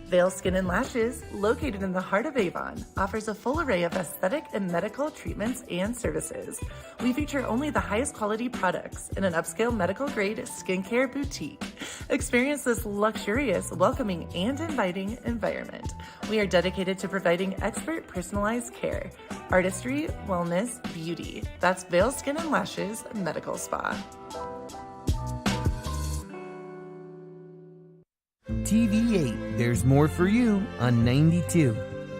Vail Skin and Lashes, located in the heart of Avon, offers a full array of aesthetic and medical treatments and services. We feature only the highest quality products in an upscale medical-grade skincare boutique. Experience this luxurious, welcoming, and inviting environment. We are dedicated to providing expert personalized care, artistry, wellness, beauty. That's Vail Skin and Lashes Medical Spa. TV8, there's more for you on 92.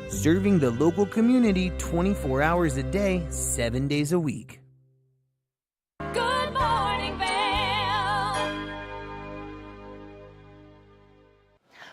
Serving the local community 24 hours a day, 7 days a week. Good morning, Vail.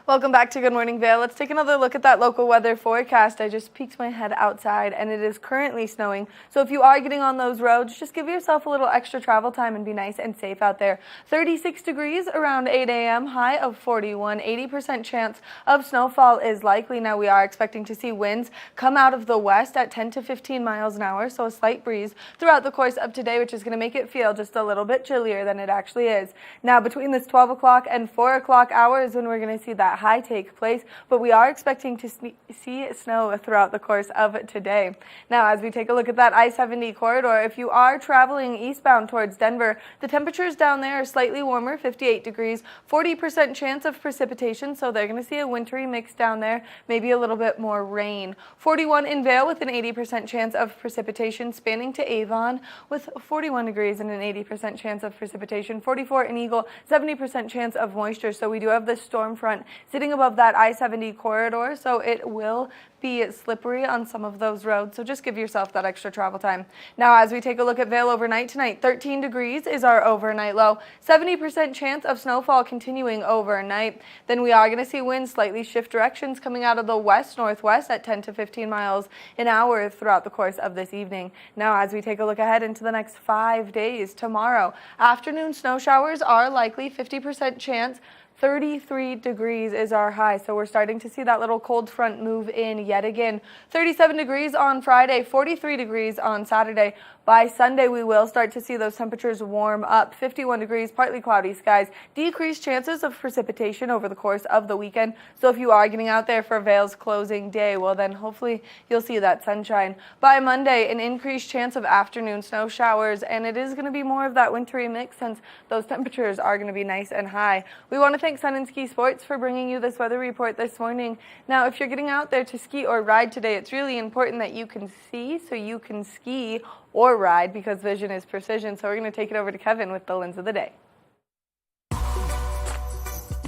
Welcome back to Good Morning Vail. Let's take another look at that local weather forecast. I just peeked my head outside and it is currently snowing. So if you are getting on those roads, just give yourself a little extra travel time and be nice and safe out there. 36 degrees around 8 a.m., high of 41, 80% chance of snowfall is likely. Now we are expecting to see winds come out of the west at 10 to 15 miles an hour, so a slight breeze throughout the course of today, which is going to make it feel just a little bit chillier than it actually is. Now between this 12 o'clock and 4 o'clock hour is when we're going to see that high take place, but we are expecting to see snow throughout the course of today. Now, as we take a look at that I-70 corridor, if you are traveling eastbound towards Denver, the temperatures down there are slightly warmer, 58 degrees, 40% chance of precipitation, so they're going to see a wintry mix down there, maybe a little bit more rain. 41 in Vail with an 80% chance of precipitation, spanning to Avon with 41 degrees and an 80% chance of precipitation. 44 in Eagle, 70% chance of moisture, so we do have this storm front sitting above that I-70 corridor, so it will be slippery on some of those roads, so just give yourself that extra travel time. Now, as we take a look at Vail overnight tonight, 13 degrees is our overnight low, 70% chance of snowfall continuing overnight. Then we are going to see winds slightly shift directions coming out of the west-northwest at 10 to 15 miles an hour throughout the course of this evening. Now, as we take a look ahead into the next 5 days, tomorrow, afternoon snow showers are likely, 50% chance. 33 degrees is our high, so we're starting to see that little cold front move in yet again. 37 degrees on Friday, 43 degrees on Saturday. By Sunday, we will start to see those temperatures warm up. 51 degrees, partly cloudy skies. Decreased chances of precipitation over the course of the weekend. So if you are getting out there for Vail's closing day, well then hopefully you'll see that sunshine. By Monday, an increased chance of afternoon snow showers, and it is going to be more of that wintry mix since those temperatures are going to be nice and high. We want to thank Sun and Ski Sports for bringing you this weather report this morning. Now, if you're getting out there to ski or ride today, it's really important that you can see so you can ski or ride, because vision is precision. So we're going to take it over to Kevin with the Lens of the Day.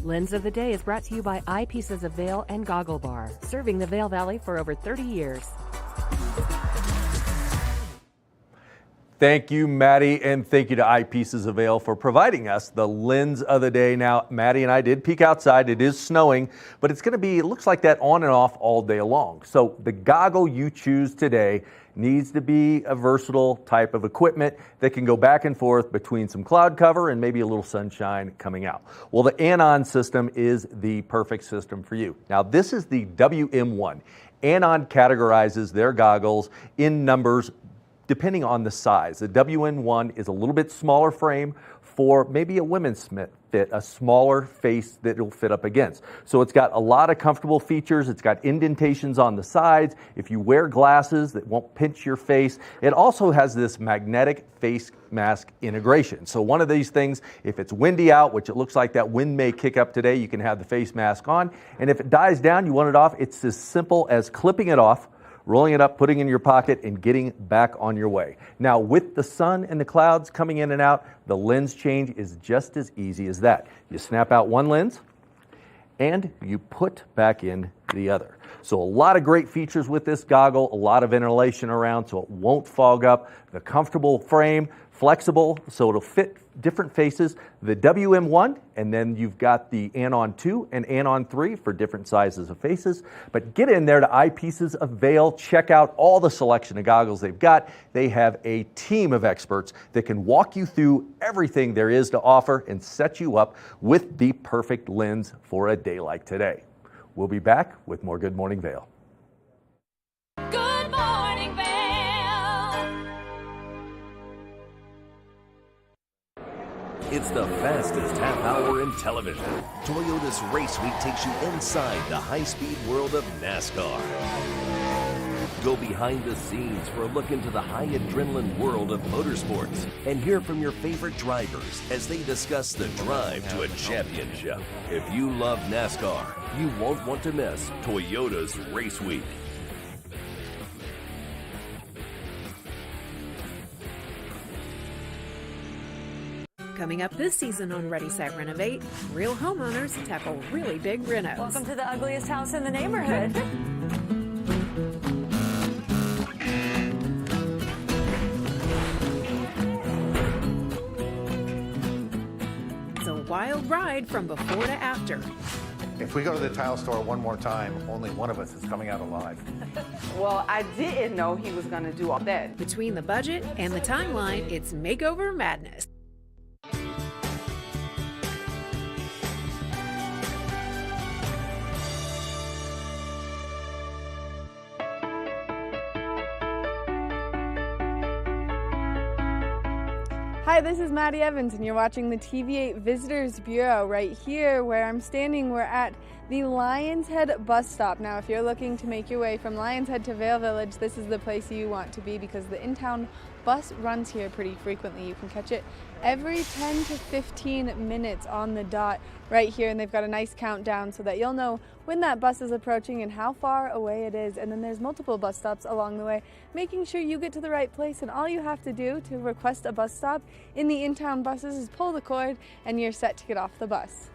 Lens of the Day is brought to you by Eyepieces of Vail and Goggle Bar, serving the Vail Valley for over 30 years. Thank you, Maddie, and thank you to Eyepieces of Vail for providing us the Lens of the Day. Now, Maddie and I did peek outside. It is snowing, but it's going to be, it looks like that on and off all day long. So the goggle you choose today needs to be a versatile type of equipment that can go back and forth between some cloud cover and maybe a little sunshine coming out. Well, the Anon system is the perfect system for you. Now, this is the WM1. Anon categorizes their goggles in numbers depending on the size. The WN1 is a little bit smaller frame for maybe a women's fit, a smaller face that it'll fit up against. So it's got a lot of comfortable features. It's got indentations on the sides. If you wear glasses that won't pinch your face, it also has this magnetic face mask integration. So one of these things, if it's windy out, which it looks like that wind may kick up today, you can have the face mask on. And if it dies down, you want it off, it's as simple as clipping it off, rolling it up, putting it in your pocket, and getting back on your way. Now, with the sun and the clouds coming in and out, the lens change is just as easy as that. You snap out one lens, and you put back in the other. So a lot of great features with this goggle, a lot of ventilation around so it won't fog up. The comfortable frame, flexible, so it'll fit different faces. The WM1, and then you've got the Anon 2 and Anon 3 for different sizes of faces. But get in there to Eyepieces of Vail. Check out all the selection of goggles they've got. They have a team of experts that can walk you through everything there is to offer and set you up with the perfect lens for a day like today. We'll be back with more Good Morning Vail. Good morning, Vail. It's the fastest half hour in television. Toyota's Race Week takes you inside the high-speed world of NASCAR. Go behind the scenes for a look into the high adrenaline world of motorsports and hear from your favorite drivers as they discuss the drive to a championship. If you love NASCAR, you won't want to miss Toyota's Race Week. Coming up this season on Ready, Set, Renovate, real homeowners tackle really big renos. Welcome to the ugliest house in the neighborhood. It's a wild ride from before to after. If we go to the tile store one more time, only one of us is coming out alive. Well, I didn't know he was going to do all that. Between the budget and the timeline, it's makeover madness. Hi, this is Maddie Evans, and you're watching the TV8 Visitors Bureau. Right here where I'm standing, we're at the Lions Head bus stop. Now, if you're looking to make your way from Lions Head to Vail Village, this is the place you want to be because the in-town bus runs here pretty frequently. You can catch it every 10 to 15 minutes on the dot right here, and they've got a nice countdown so that you'll know when that bus is approaching and how far away it is. And then there's multiple bus stops along the way, making sure you get to the right place. And all you have to do to request a bus stop in the in-town buses is pull the cord and you're set to get off the bus.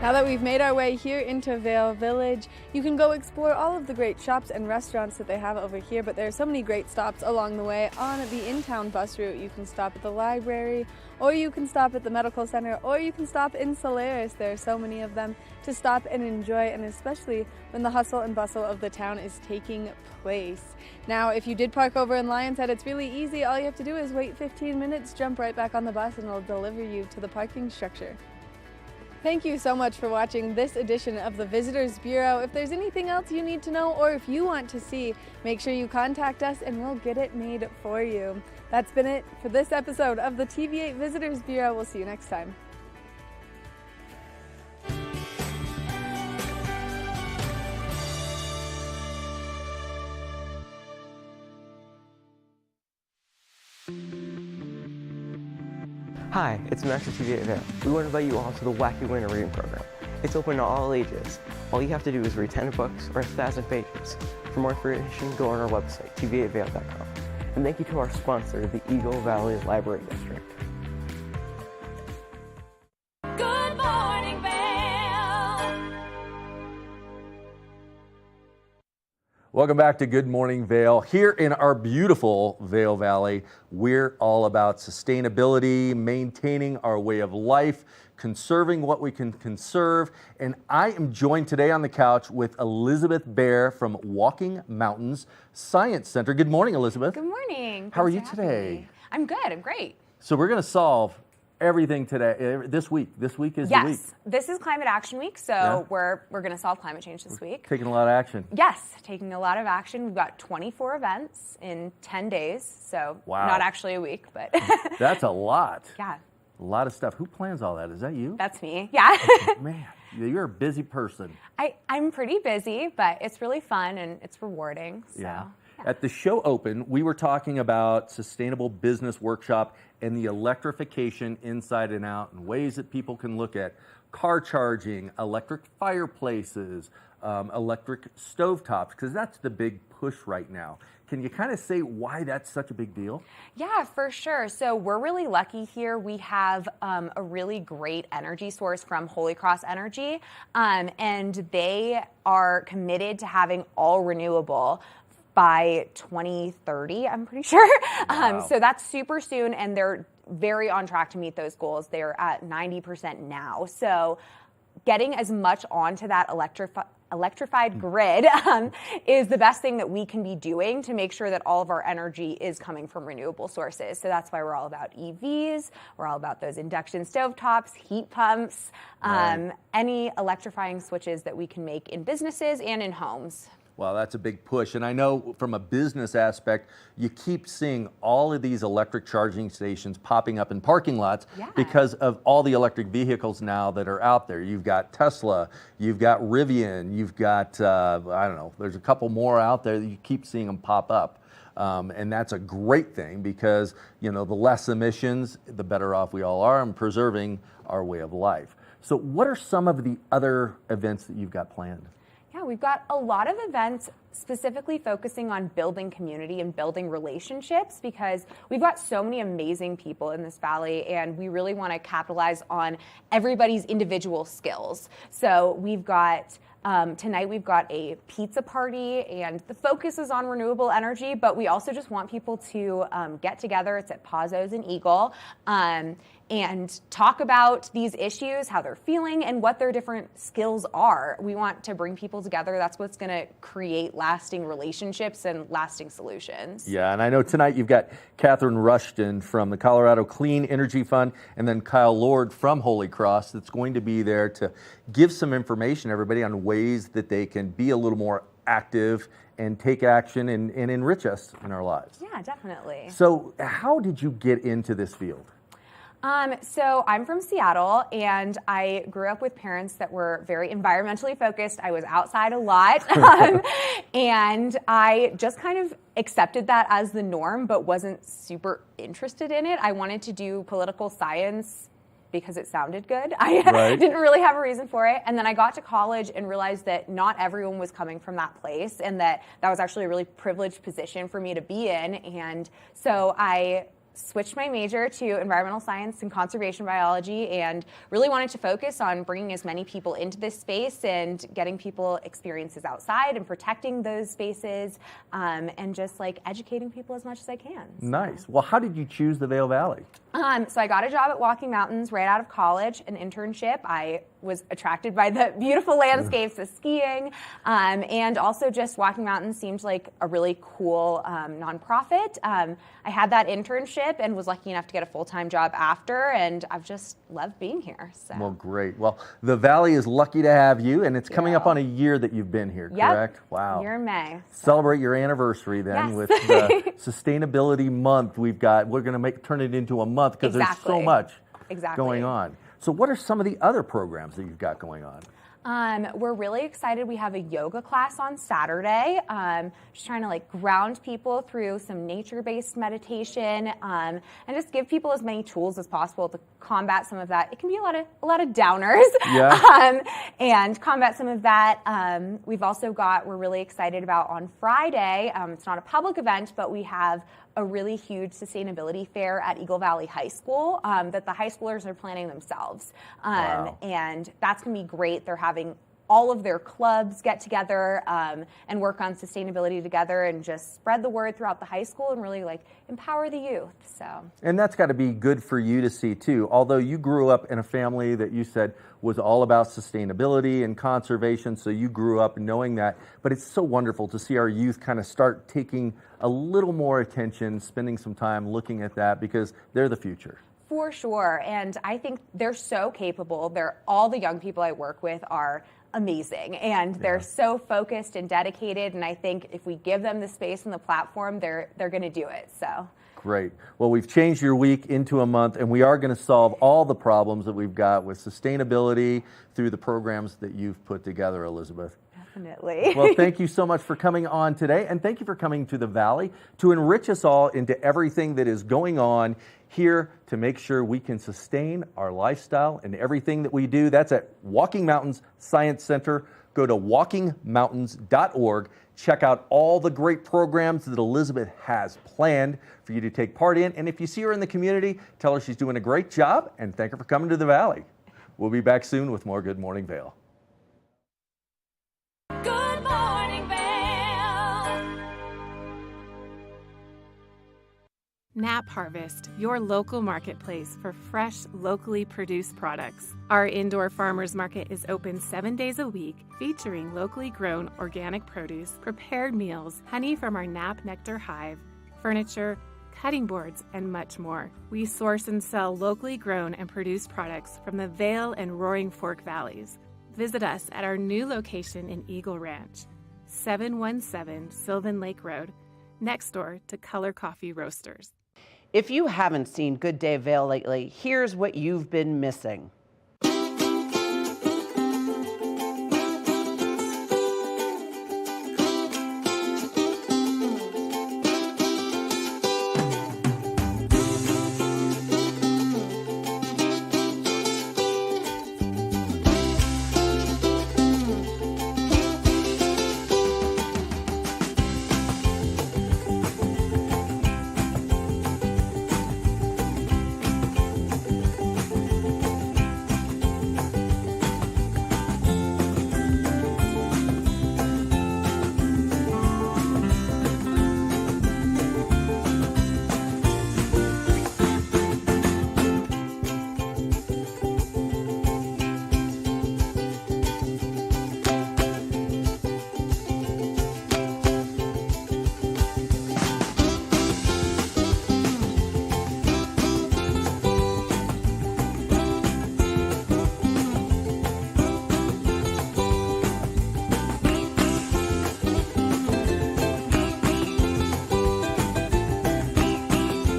Now that we've made our way here into Vail Village, you can go explore all of the great shops and restaurants that they have over here, but there are so many great stops along the way. On the in-town bus route, you can stop at the library, or you can stop at the medical center, or you can stop in Solaris. There are so many of them to stop and enjoy, and especially when the hustle and bustle of the town is taking place. Now, if you did park over in Lion's Head, it's really easy. All you have to do is wait 15 minutes, jump right back on the bus, and it'll deliver you to the parking structure. Thank you so much for watching this edition of the Visitors Bureau. If there's anything else you need to know or if you want to see, make sure you contact us and we'll get it made for you. That's been it for this episode of the TV8 Visitors Bureau. We'll see you next time. Hi, it's Max at TV8 Vail. We want to invite you all to the Wacky Winter Reading Program. It's open to all ages. All you have to do is read 10 books or 1,000 pages. For more information, go on our website, tv8vail.com. And thank you to our sponsor, the Eagle Valley Library District. Good morning, Vail. Welcome back to Good Morning Vail. Here in our beautiful Vail Valley, we're all about sustainability, maintaining our way of life, conserving what we can conserve. And I am joined today on the couch with Elizabeth Bear from Walking Mountains Science Center. Good morning, Elizabeth. Good morning. How are you Thanks for having today? me. I'm good. I'm great. So we're going to solve everything today, this week. This week is the week. Yes, this is Climate Action Week, so Yeah. we're going to solve climate change this week. Taking a lot of action. Yes, taking a lot of action. We've got 24 events in 10 days, so Wow. not actually a week, but That's a lot. yeah, A lot of stuff. Who plans all that? Is that you? that's me. Yeah. Man, you're a busy person. I'm pretty busy, but it's really fun and it's rewarding. So. Yeah. At the show open, we were talking about sustainable business workshop and the electrification inside and out and ways that people can look at car charging, electric fireplaces, electric stovetops, because that's the big push right now. Can you kind of say why that's such a big deal? Yeah, for sure. So we're really lucky here. We have a really great energy source from Holy Cross Energy, and they are committed to having all renewable by 2030, I'm pretty sure. Wow. So that's super soon, and they're very on track to meet those goals. They're at 90% now. So getting as much onto that electrified grid is the best thing that we can be doing to make sure that all of our energy is coming from renewable sources. So that's why we're all about EVs. We're all about those induction stovetops, heat pumps, any electrifying switches that we can make in businesses and in homes. Well, that's a big push. And I know from a business aspect, you keep seeing all of these electric charging stations popping up in parking lots because of all the electric vehicles now that are out there. You've got Tesla, you've got Rivian, you've got, I don't know, there's a couple more out there that you keep seeing them pop up. And that's a great thing because, you know, the less emissions, the better off we all are in preserving our way of life. So what are some of the other events that you've got planned? Yeah, we've got a lot of events specifically focusing on building community and building relationships because we've got so many amazing people in this valley and we really want to capitalize on everybody's individual skills. So we've got tonight we've got a pizza party and the focus is on renewable energy, but we also just want people to get together. It's at Pazzo's in Eagle. And talk about these issues, how they're feeling, and what their different skills are. We want to bring people together. That's what's going to create lasting relationships and lasting solutions. Yeah, and I know tonight you've got Catherine Rushton from the Colorado Clean Energy Fund and then Kyle Lord from Holy Cross that's going to be there to give some information to everybody on ways that they can be a little more active and take action and enrich us in our lives. Yeah, definitely. So how did you get into this field? So I'm from Seattle and I grew up with parents that were very environmentally focused. I was outside a lot and I just kind of accepted that as the norm, but wasn't super interested in it. I wanted to do political science because it sounded good. I didn't really have a reason for it. And then I got to college and realized that not everyone was coming from that place and that was actually a really privileged position for me to be in. And so I switched my major to environmental science and conservation biology, and really wanted to focus on bringing as many people into this space and getting people experiences outside and protecting those spaces, and just like educating people as much as I can. Nice. Well, how did you choose the Vail Valley? So I got a job at Walking Mountains right out of college, an internship. I was attracted by the beautiful landscapes, the skiing, and also just Walking Mountains seemed like a really cool nonprofit. I had that internship and was lucky enough to get a full-time job after, and I've just loved being here. So. Well, great. Well, the Valley is lucky to have you, and it's coming up on a year that you've been here, correct? Wow. Year in May. Celebrate your anniversary then with the Sustainability Month. We're going to turn it into a month because there's so much going on. So what are some of the other programs that you've got going on? We're really excited. We have a yoga class on Saturday. Just trying to like ground people through some nature-based meditation, and just give people as many tools as possible to combat some of that. It can be a lot of downers, and combat some of that. We've also we're really excited about on Friday. It's not a public event, but we have a really huge sustainability fair at Eagle Valley High School that the high schoolers are planning themselves. And that's going to be great. They're having all of their clubs get together and work on sustainability together and just spread the word throughout the high school and really like empower the youth. And that's got to be good for you to see too. Although you grew up in a family that you said was all about sustainability and conservation, so you grew up knowing that. But it's so wonderful to see our youth kind of start taking a little more attention, spending some time looking at that because they're the future. For sure. And I think they're so capable. All the young people I work with are amazing, and they're so focused and dedicated, and I think if we give them the space and the platform, they're going to do it. So great. Well, we've changed your week into a month, and we are going to solve all the problems that we've got with sustainability through the programs that you've put together, Elizabeth. Definitely. Well, thank you so much for coming on today, and thank you for coming to the Valley to enrich us all into everything that is going on here to make sure we can sustain our lifestyle and everything that we do. That's at Walking Mountains Science Center. Go to walkingmountains.org. Check out all the great programs that Elizabeth has planned for you to take part in. And if you see her in the community, tell her she's doing a great job and thank her for coming to the Valley. We'll be back soon with more Good Morning Vail. Good morning, Vail. Nap Harvest, your local marketplace for fresh, locally produced products. Our indoor farmers market is open 7 days a week, featuring locally grown organic produce, prepared meals, honey from our Nap Nectar hive, furniture, cutting boards, and much more. We source and sell locally grown and produced products from the Vail and Roaring Fork Valleys. Visit us at our new location in Eagle Ranch, 717 Sylvan Lake Road, next door to Color Coffee Roasters. If you haven't seen Good Day Vail lately, here's what you've been missing.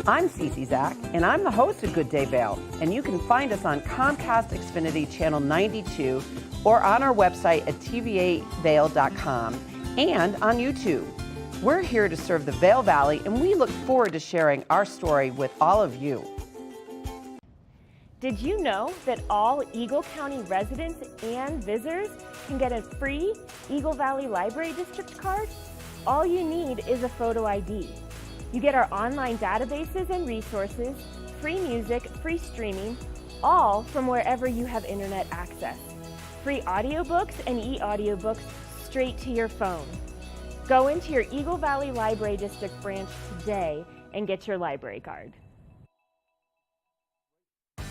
I'm Cece Zach, and I'm the host of Good Day Vail, and you can find us on Comcast Xfinity Channel 92 or on our website at tvavail.com and on YouTube. We're here to serve the Vail Valley, and we look forward to sharing our story with all of you. Did you know that all Eagle County residents and visitors can get a free Eagle Valley Library District card? All you need is a photo ID. You get our online databases and resources, free music, free streaming, all from wherever you have internet access. Free audiobooks and e-audiobooks straight to your phone. Go into your Eagle Valley Library District branch today and get your library card.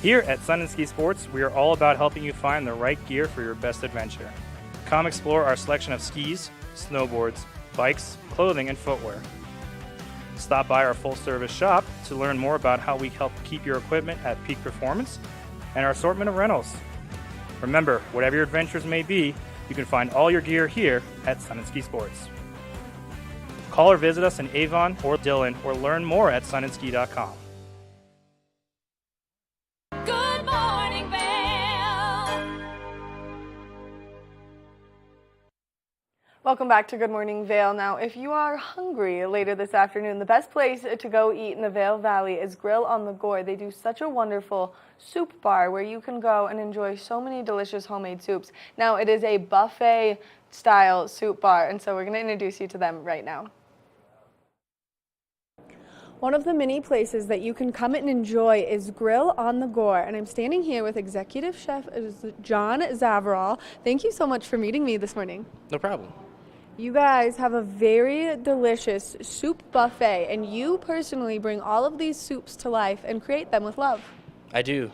Here at Sun and Ski Sports, we are all about helping you find the right gear for your best adventure. Come explore our selection of skis, snowboards, bikes, clothing, and footwear. Stop by our full-service shop to learn more about how we help keep your equipment at peak performance and our assortment of rentals. Remember, whatever your adventures may be, you can find all your gear here at Sun and Ski Sports. Call or visit us in Avon or Dillon or learn more at sunandski.com. Good morning, Vail. Welcome back to Good Morning Vail. Now, if you are hungry later this afternoon, the best place to go eat in the Vail Valley is Grill on the Gore. They do such a wonderful soup bar where you can go and enjoy so many delicious homemade soups. Now, it is a buffet-style soup bar, and so we're going to introduce you to them right now. One of the many places that you can come and enjoy is Grill on the Gore, and I'm standing here with Executive Chef John Zavarol. Thank you so much for meeting me this morning. No problem. You guys have a very delicious soup buffet, and you personally bring all of these soups to life and create them with love. I do.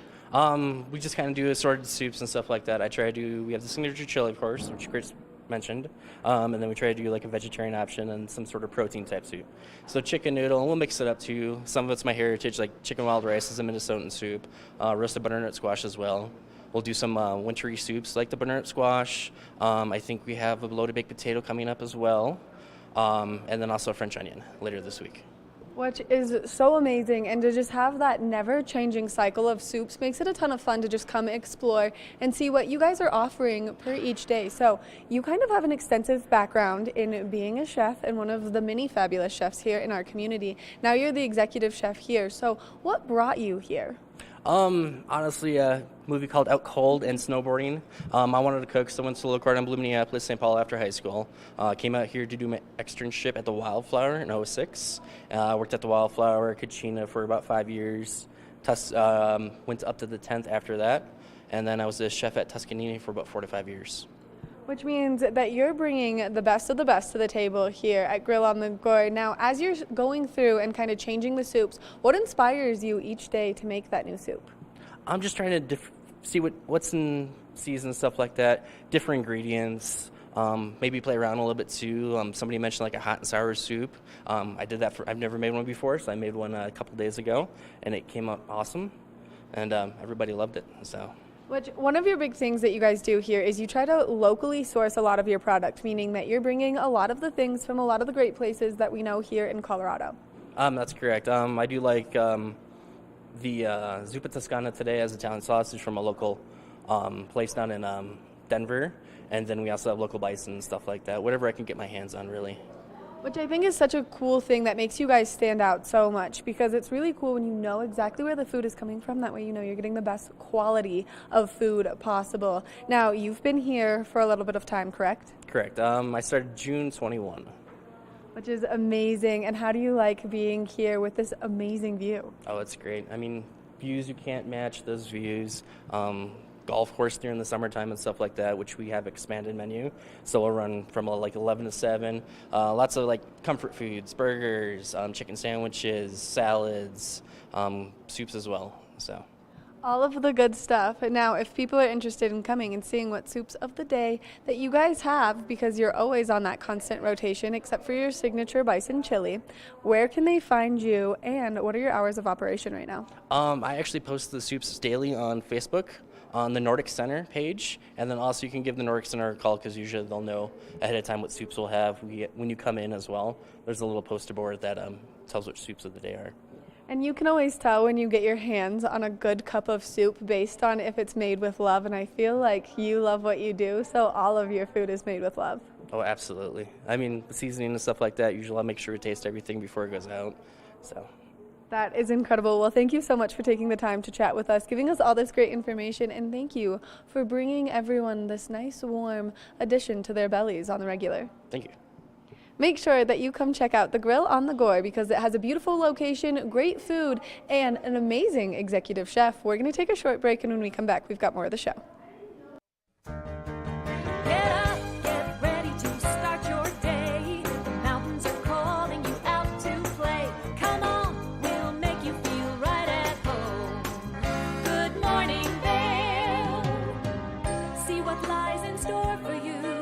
We just kind of do assorted soups and stuff like that. We have the signature chili, of course, which Chris mentioned, and then we try to do like a vegetarian option and some sort of protein type soup. So chicken noodle, and we'll mix it up too. Some of it's my heritage, like chicken wild rice is a Minnesotan soup, roasted butternut squash as well. We'll do some wintry soups like the butternut squash. I think we have a loaded baked potato coming up as well, and then also a French onion later this week. Which is so amazing, and to just have that never-changing cycle of soups makes it a ton of fun to just come explore and see what you guys are offering per each day. So you kind of have an extensive background in being a chef and one of the many fabulous chefs here in our community. Now you're the executive chef here, so what brought you here? Honestly, a movie called Out Cold and snowboarding. I wanted to cook, so I went to local in Blue, Minneapolis, St. Paul after high school. Came out here to do my externship at the Wildflower in 2006. Worked at the Wildflower, Kachina for about 5 years. Went up to the 10th after that. And then I was a chef at Tuscanini for about 4 to 5 years. Which means that you're bringing the best of the best to the table here at Grill on the Gore. Now, as you're going through and kind of changing the soups, what inspires you each day to make that new soup? I'm just trying to see what's in season and stuff like that, different ingredients, maybe play around a little bit too. Somebody mentioned like a hot and sour soup. I did that I've never made one before, so I made one a couple days ago, and it came out awesome, and everybody loved it, so. One of your big things that you guys do here is you try to locally source a lot of your product, meaning that you're bringing a lot of the things from a lot of the great places that we know here in Colorado. That's correct. I do like the Zuppa Toscana today as Italian sausage from a local place down in Denver, and then we also have local bison and stuff like that, whatever I can get my hands on, really. Which I think is such a cool thing that makes you guys stand out so much, because it's really cool when you know exactly where the food is coming from. That way you know you're getting the best quality of food possible. Now, you've been here for a little bit of time, correct? Correct. I started June 21. Which is amazing. And how do you like being here with this amazing view? Oh, it's great. I mean, views, you can't match those views. Golf course during the summertime and stuff like that, which we have expanded menu. So we'll run from like 11 to 7. Lots of like comfort foods, burgers, chicken sandwiches, salads, soups as well. So all of the good stuff. And now, if people are interested in coming and seeing what soups of the day that you guys have, because you're always on that constant rotation, except for your signature bison chili, where can they find you, and what are your hours of operation right now? I actually post the soups daily on Facebook, on the Nordic Center page, and then also you can give the Nordic Center a call, because usually they'll know ahead of time what soups we'll have when you come in as well. There's a little poster board that tells which soups of the day are. And you can always tell when you get your hands on a good cup of soup based on if it's made with love, and I feel like you love what you do, so all of your food is made with love. Oh, absolutely. I mean, the seasoning and stuff like that, usually I'll make sure to taste everything before it goes out, so. That is incredible. Well, thank you so much for taking the time to chat with us, giving us all this great information, and thank you for bringing everyone this nice, warm addition to their bellies on the regular. Thank you. make sure that you come check out the Grill on the Gore because it has a beautiful location, great food, and an amazing executive chef. We're going to take a short break, and when we come back, we've got more of the show. Get up, get ready to start your day. The mountains are calling you out to play. Come on, we'll make you feel right at home. Good morning, Vail. See what lies in store for you.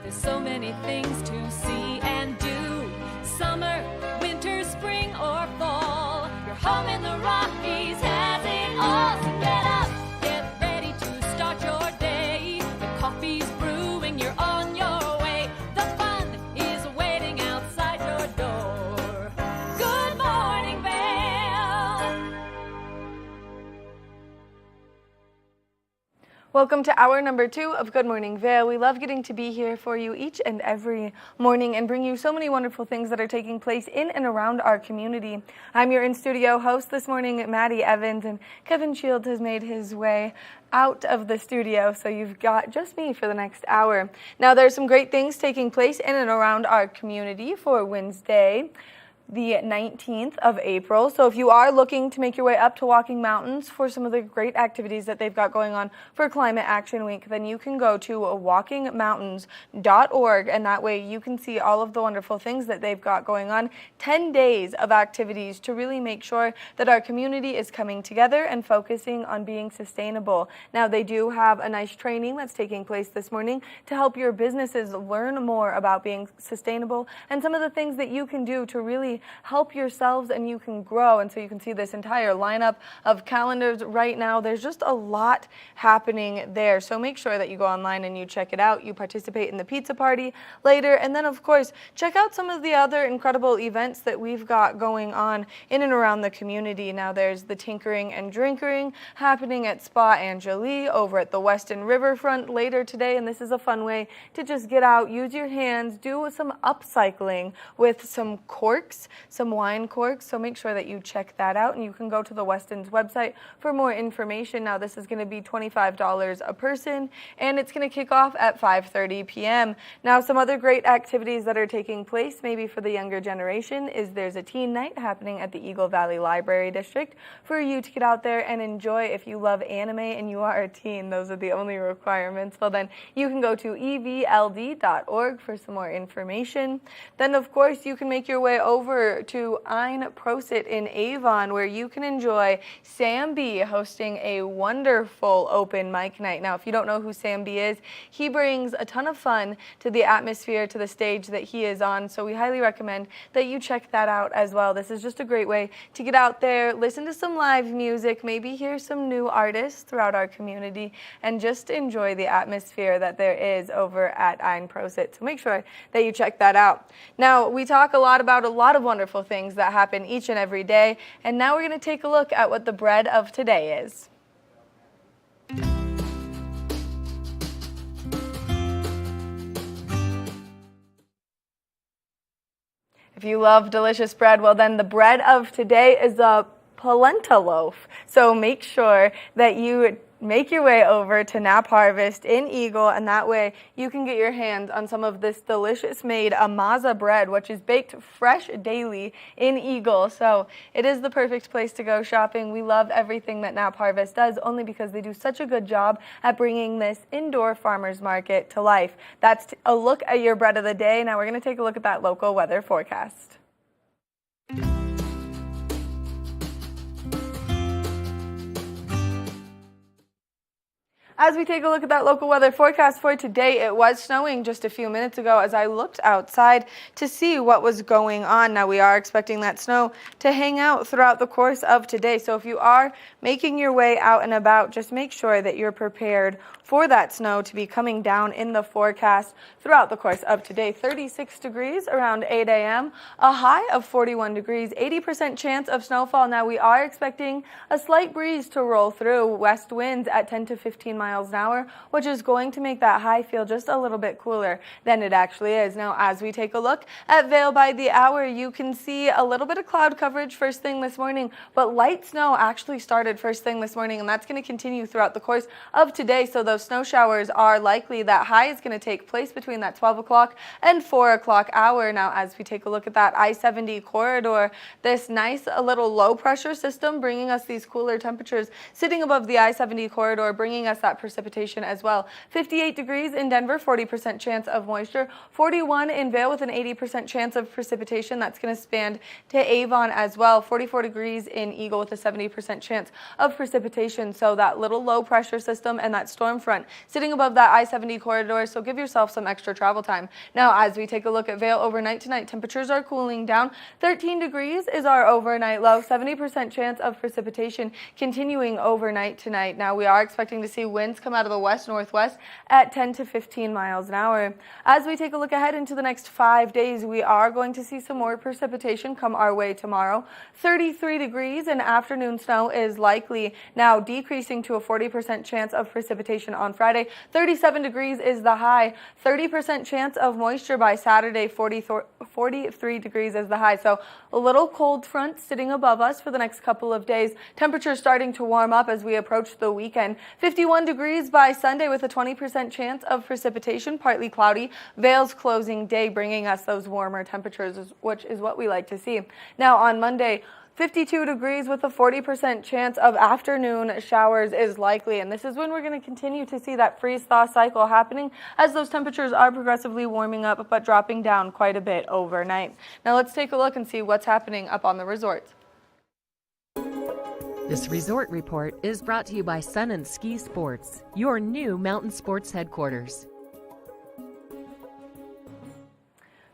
There's so many things to see and do. Summer, winter, spring, or fall. Your home in the Rockies has it all. So get up, get ready to start your day. The coffee's brewing, you're on your way. The fun is waiting outside your door. Good morning, Vail. Welcome to hour number 2 of Good Morning Vail. We love getting to be here for you each and every morning and bring you so many wonderful things that are taking place in and around our community. I'm your in-studio host this morning, Maddie Evans, and Kevin Shields has made his way out of the studio, so you've got just me for the next hour. Now, there's some great things taking place in and around our community for Wednesday, the 19th of April. So if you are looking to make your way up to Walking Mountains for some of the great activities that they've got going on for Climate Action Week, then you can go to walkingmountains.org, and that way you can see all of the wonderful things that they've got going on. 10 days of activities to really make sure that our community is coming together and focusing on being sustainable. Now, they do have a nice training that's taking place this morning to help your businesses learn more about being sustainable and some of the things that you can do to really help yourselves and you can grow. And so you can see this entire lineup of calendars right now. There's just a lot happening there. So make sure that you go online and you check it out. You participate in the pizza party later. And then, of course, check out some of the other incredible events that we've got going on in and around the community. Now, there's the Tinkering and Drinkering happening at Spa Angeli over at the Weston Riverfront later today. And this is a fun way to just get out, use your hands, do some upcycling with some corks, some wine corks. So make sure that you check that out, and you can go to the Weston's website for more information. Now, this is going to be $25 a person, and it's going to kick off at 5:30 p.m. Now, some other great activities that are taking place, maybe for the younger generation, is there's a teen night happening at the Eagle Valley Library District for you to get out there and enjoy. If you love anime and you are a teen, those are the only requirements. Well, then you can go to evld.org for some more information. Then, of course, you can make your way over to Ein Prosit in Avon, where you can enjoy Sam B hosting a wonderful open mic night. Now, if you don't know who Sam B is, he brings a ton of fun to the atmosphere, to the stage that he is on, so we highly recommend that you check that out as well. This is just a great way to get out there, listen to some live music, maybe hear some new artists throughout our community, and just enjoy the atmosphere that there is over at Ein Prosit. So make sure that you check that out. Now, we talk a lot about a lot of wonderful things that happen each and every day, and now we're going to take a look at what the bread of today is. If you love delicious bread, well then the bread of today is a polenta loaf. So make sure that you make your way over to Nap Harvest in Eagle, and that way you can get your hands on some of this delicious made amaza bread, which is baked fresh daily in Eagle. So it is the perfect place to go shopping. We love everything that Nap Harvest does, only because they do such a good job at bringing this indoor farmers market to life. That's a look at your bread of the day. Now we're going to take a look at that local weather forecast. As we take a look at that local weather forecast for today, it was snowing just a few minutes ago as I looked outside to see what was going on. Now, we are expecting that snow to hang out throughout the course of today. So if you are making your way out and about, just make sure that you're prepared for that snow to be coming down in the forecast throughout the course of today. 36 degrees around 8 a.m., a high of 41 degrees, 80% chance of snowfall. Now, we are expecting a slight breeze to roll through, west winds at 10 to 15 miles miles an hour, which is going to make that high feel just a little bit cooler than it actually is. Now, as we take a look at Vail by the hour, you can see a little bit of cloud coverage first thing this morning, but light snow actually started first thing this morning, and that's going to continue throughout the course of today. So those snow showers are likely. That high is going to take place between that 12 o'clock and 4 o'clock hour. Now, as we take a look at that I-70 corridor, this nice a little low pressure system bringing us these cooler temperatures sitting above the I-70 corridor, bringing us that precipitation as well. 58 degrees in Denver, 40% chance of moisture. 41 in Vail with an 80% chance of precipitation. That's going to span to Avon as well. 44 degrees in Eagle with a 70% chance of precipitation. So that little low pressure system and that storm front sitting above that I-70 corridor. So give yourself some extra travel time. Now, as we take a look at Vail overnight tonight, temperatures are cooling down. 13 degrees is our overnight low. 70% chance of precipitation continuing overnight tonight. Now, we are expecting to see winds come out of the west-northwest at 10 to 15 miles an hour. As we take a look ahead into the next 5 days, we are going to see some more precipitation come our way tomorrow. 33 degrees and afternoon snow is likely, now decreasing to a 40% chance of precipitation on Friday. 37 degrees is the high. 30% chance of moisture by Saturday. 43 degrees is the high. So a little cold front sitting above us for the next couple of days. Temperatures starting to warm up as we approach the weekend. 51 degrees by Sunday with a 20% chance of precipitation, partly cloudy. Vail's closing day bringing us those warmer temperatures, which is what we like to see. Now on Monday, 52 degrees with a 40% chance of afternoon showers is likely, and this is when we're going to continue to see that freeze-thaw cycle happening as those temperatures are progressively warming up but dropping down quite a bit overnight. Now let's take a look and see what's happening up on the resorts. This resort report is brought to you by Sun & Ski Sports, your new mountain sports headquarters.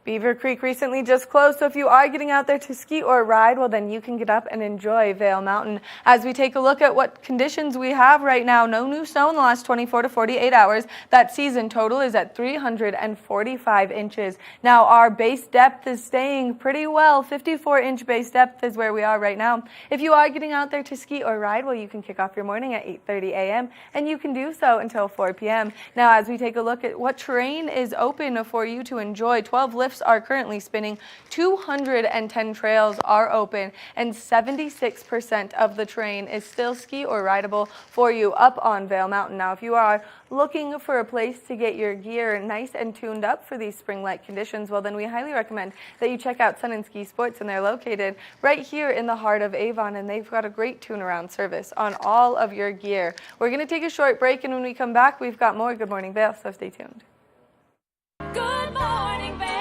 Beaver Creek recently just closed, so if you are getting out there to ski or ride, well, then you can get up and enjoy Vail Mountain. As we take a look at what conditions we have right now, no new snow in the last 24 to 48 hours. That season total is at 345 inches. Now, our base depth is staying pretty well. 54-inch base depth is where we are right now. If you are getting out there to ski or ride, well, you can kick off your morning at 8:30 a.m., and you can do so until 4 p.m. Now, as we take a look at what terrain is open for you to enjoy, 12 lifts are currently spinning, 210 trails are open, and 76% of the terrain is still ski or rideable for you up on Vail Mountain. Now, if you are looking for a place to get your gear nice and tuned up for these spring-like conditions, well, then we highly recommend that you check out Sun & Ski Sports, and they're located right here in the heart of Avon, and they've got a great tune-around service on all of your gear. We're going to take a short break, and when we come back, we've got more Good Morning Vail, so stay tuned. Good morning, Vail.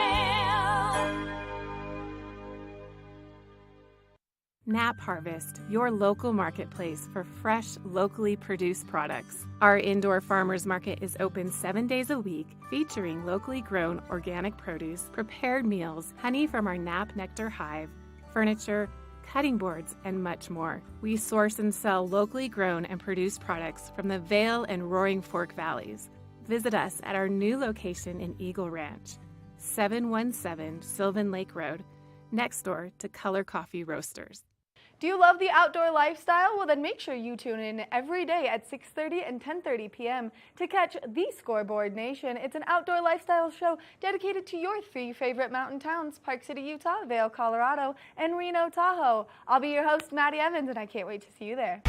Nap Harvest, your local marketplace for fresh, locally produced products. Our indoor farmers market is open 7 days a week, featuring locally grown organic produce, prepared meals, honey from our Nap Nectar hive, furniture, cutting boards, and much more. We source and sell locally grown and produced products from the Vail and Roaring Fork Valleys. Visit us at our new location in Eagle Ranch, 717 Sylvan Lake Road, next door to Color Coffee Roasters. Do you love the outdoor lifestyle? Well, then make sure you tune in every day at 6:30 and 10:30 p.m. to catch The Scoreboard Nation. It's an outdoor lifestyle show dedicated to your 3 favorite mountain towns: Park City, Utah, Vail, Colorado, and Reno, Tahoe. I'll be your host, Maddie Evans, and I can't wait to see you there.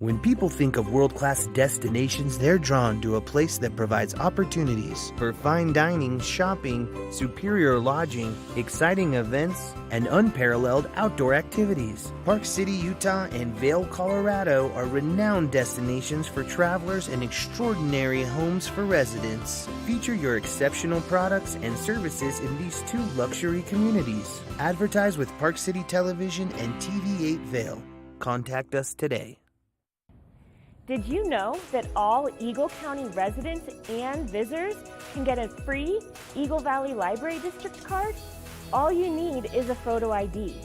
When people think of world-class destinations, they're drawn to a place that provides opportunities for fine dining, shopping, superior lodging, exciting events, and unparalleled outdoor activities. Park City, Utah, and Vail, Colorado are renowned destinations for travelers and extraordinary homes for residents. Feature your exceptional products and services in these two luxury communities. Advertise with Park City Television and TV8 Vail. Contact us today. Did you know that all Eagle County residents and visitors can get a free Eagle Valley Library District card? All you need is a photo ID.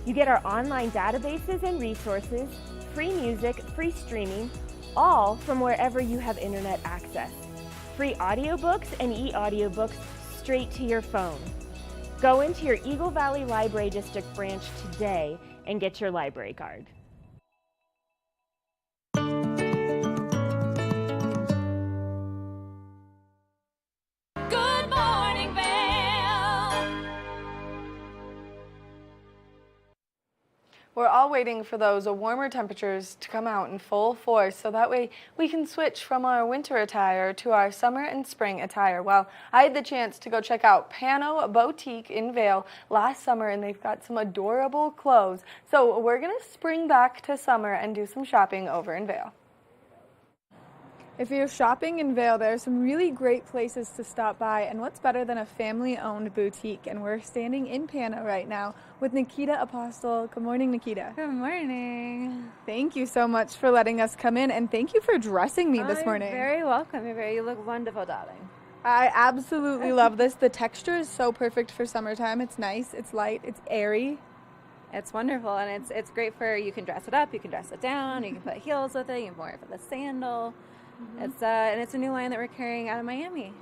You get our online databases and resources, free music, free streaming, all from wherever you have internet access. Free audiobooks and e-audiobooks straight to your phone. Go into your Eagle Valley Library District branch today and get your library card. Good morning, Vail. We're all waiting for those warmer temperatures to come out in full force so that way we can switch from our winter attire to our summer and spring attire. Well, I had the chance to go check out Pano Boutique in Vail last summer, and they've got some adorable clothes. So we're going to spring back to summer and do some shopping over in Vail. If you're shopping in Vail, there are some really great places to stop by, and what's better than a family-owned boutique? And we're standing in Pano right now with Nikita Apostle. Good morning, Nikita. Good morning. Thank you so much for letting us come in, and thank you for dressing me this morning. You're very welcome. You look wonderful, darling. I absolutely love this. The texture is so perfect for summertime. It's nice, it's light, it's airy. It's wonderful, and it's great for, you can dress it up, you can dress it down, you can put heels with it, you can wear it with a sandal. And it's a new line that we're carrying out of Miami.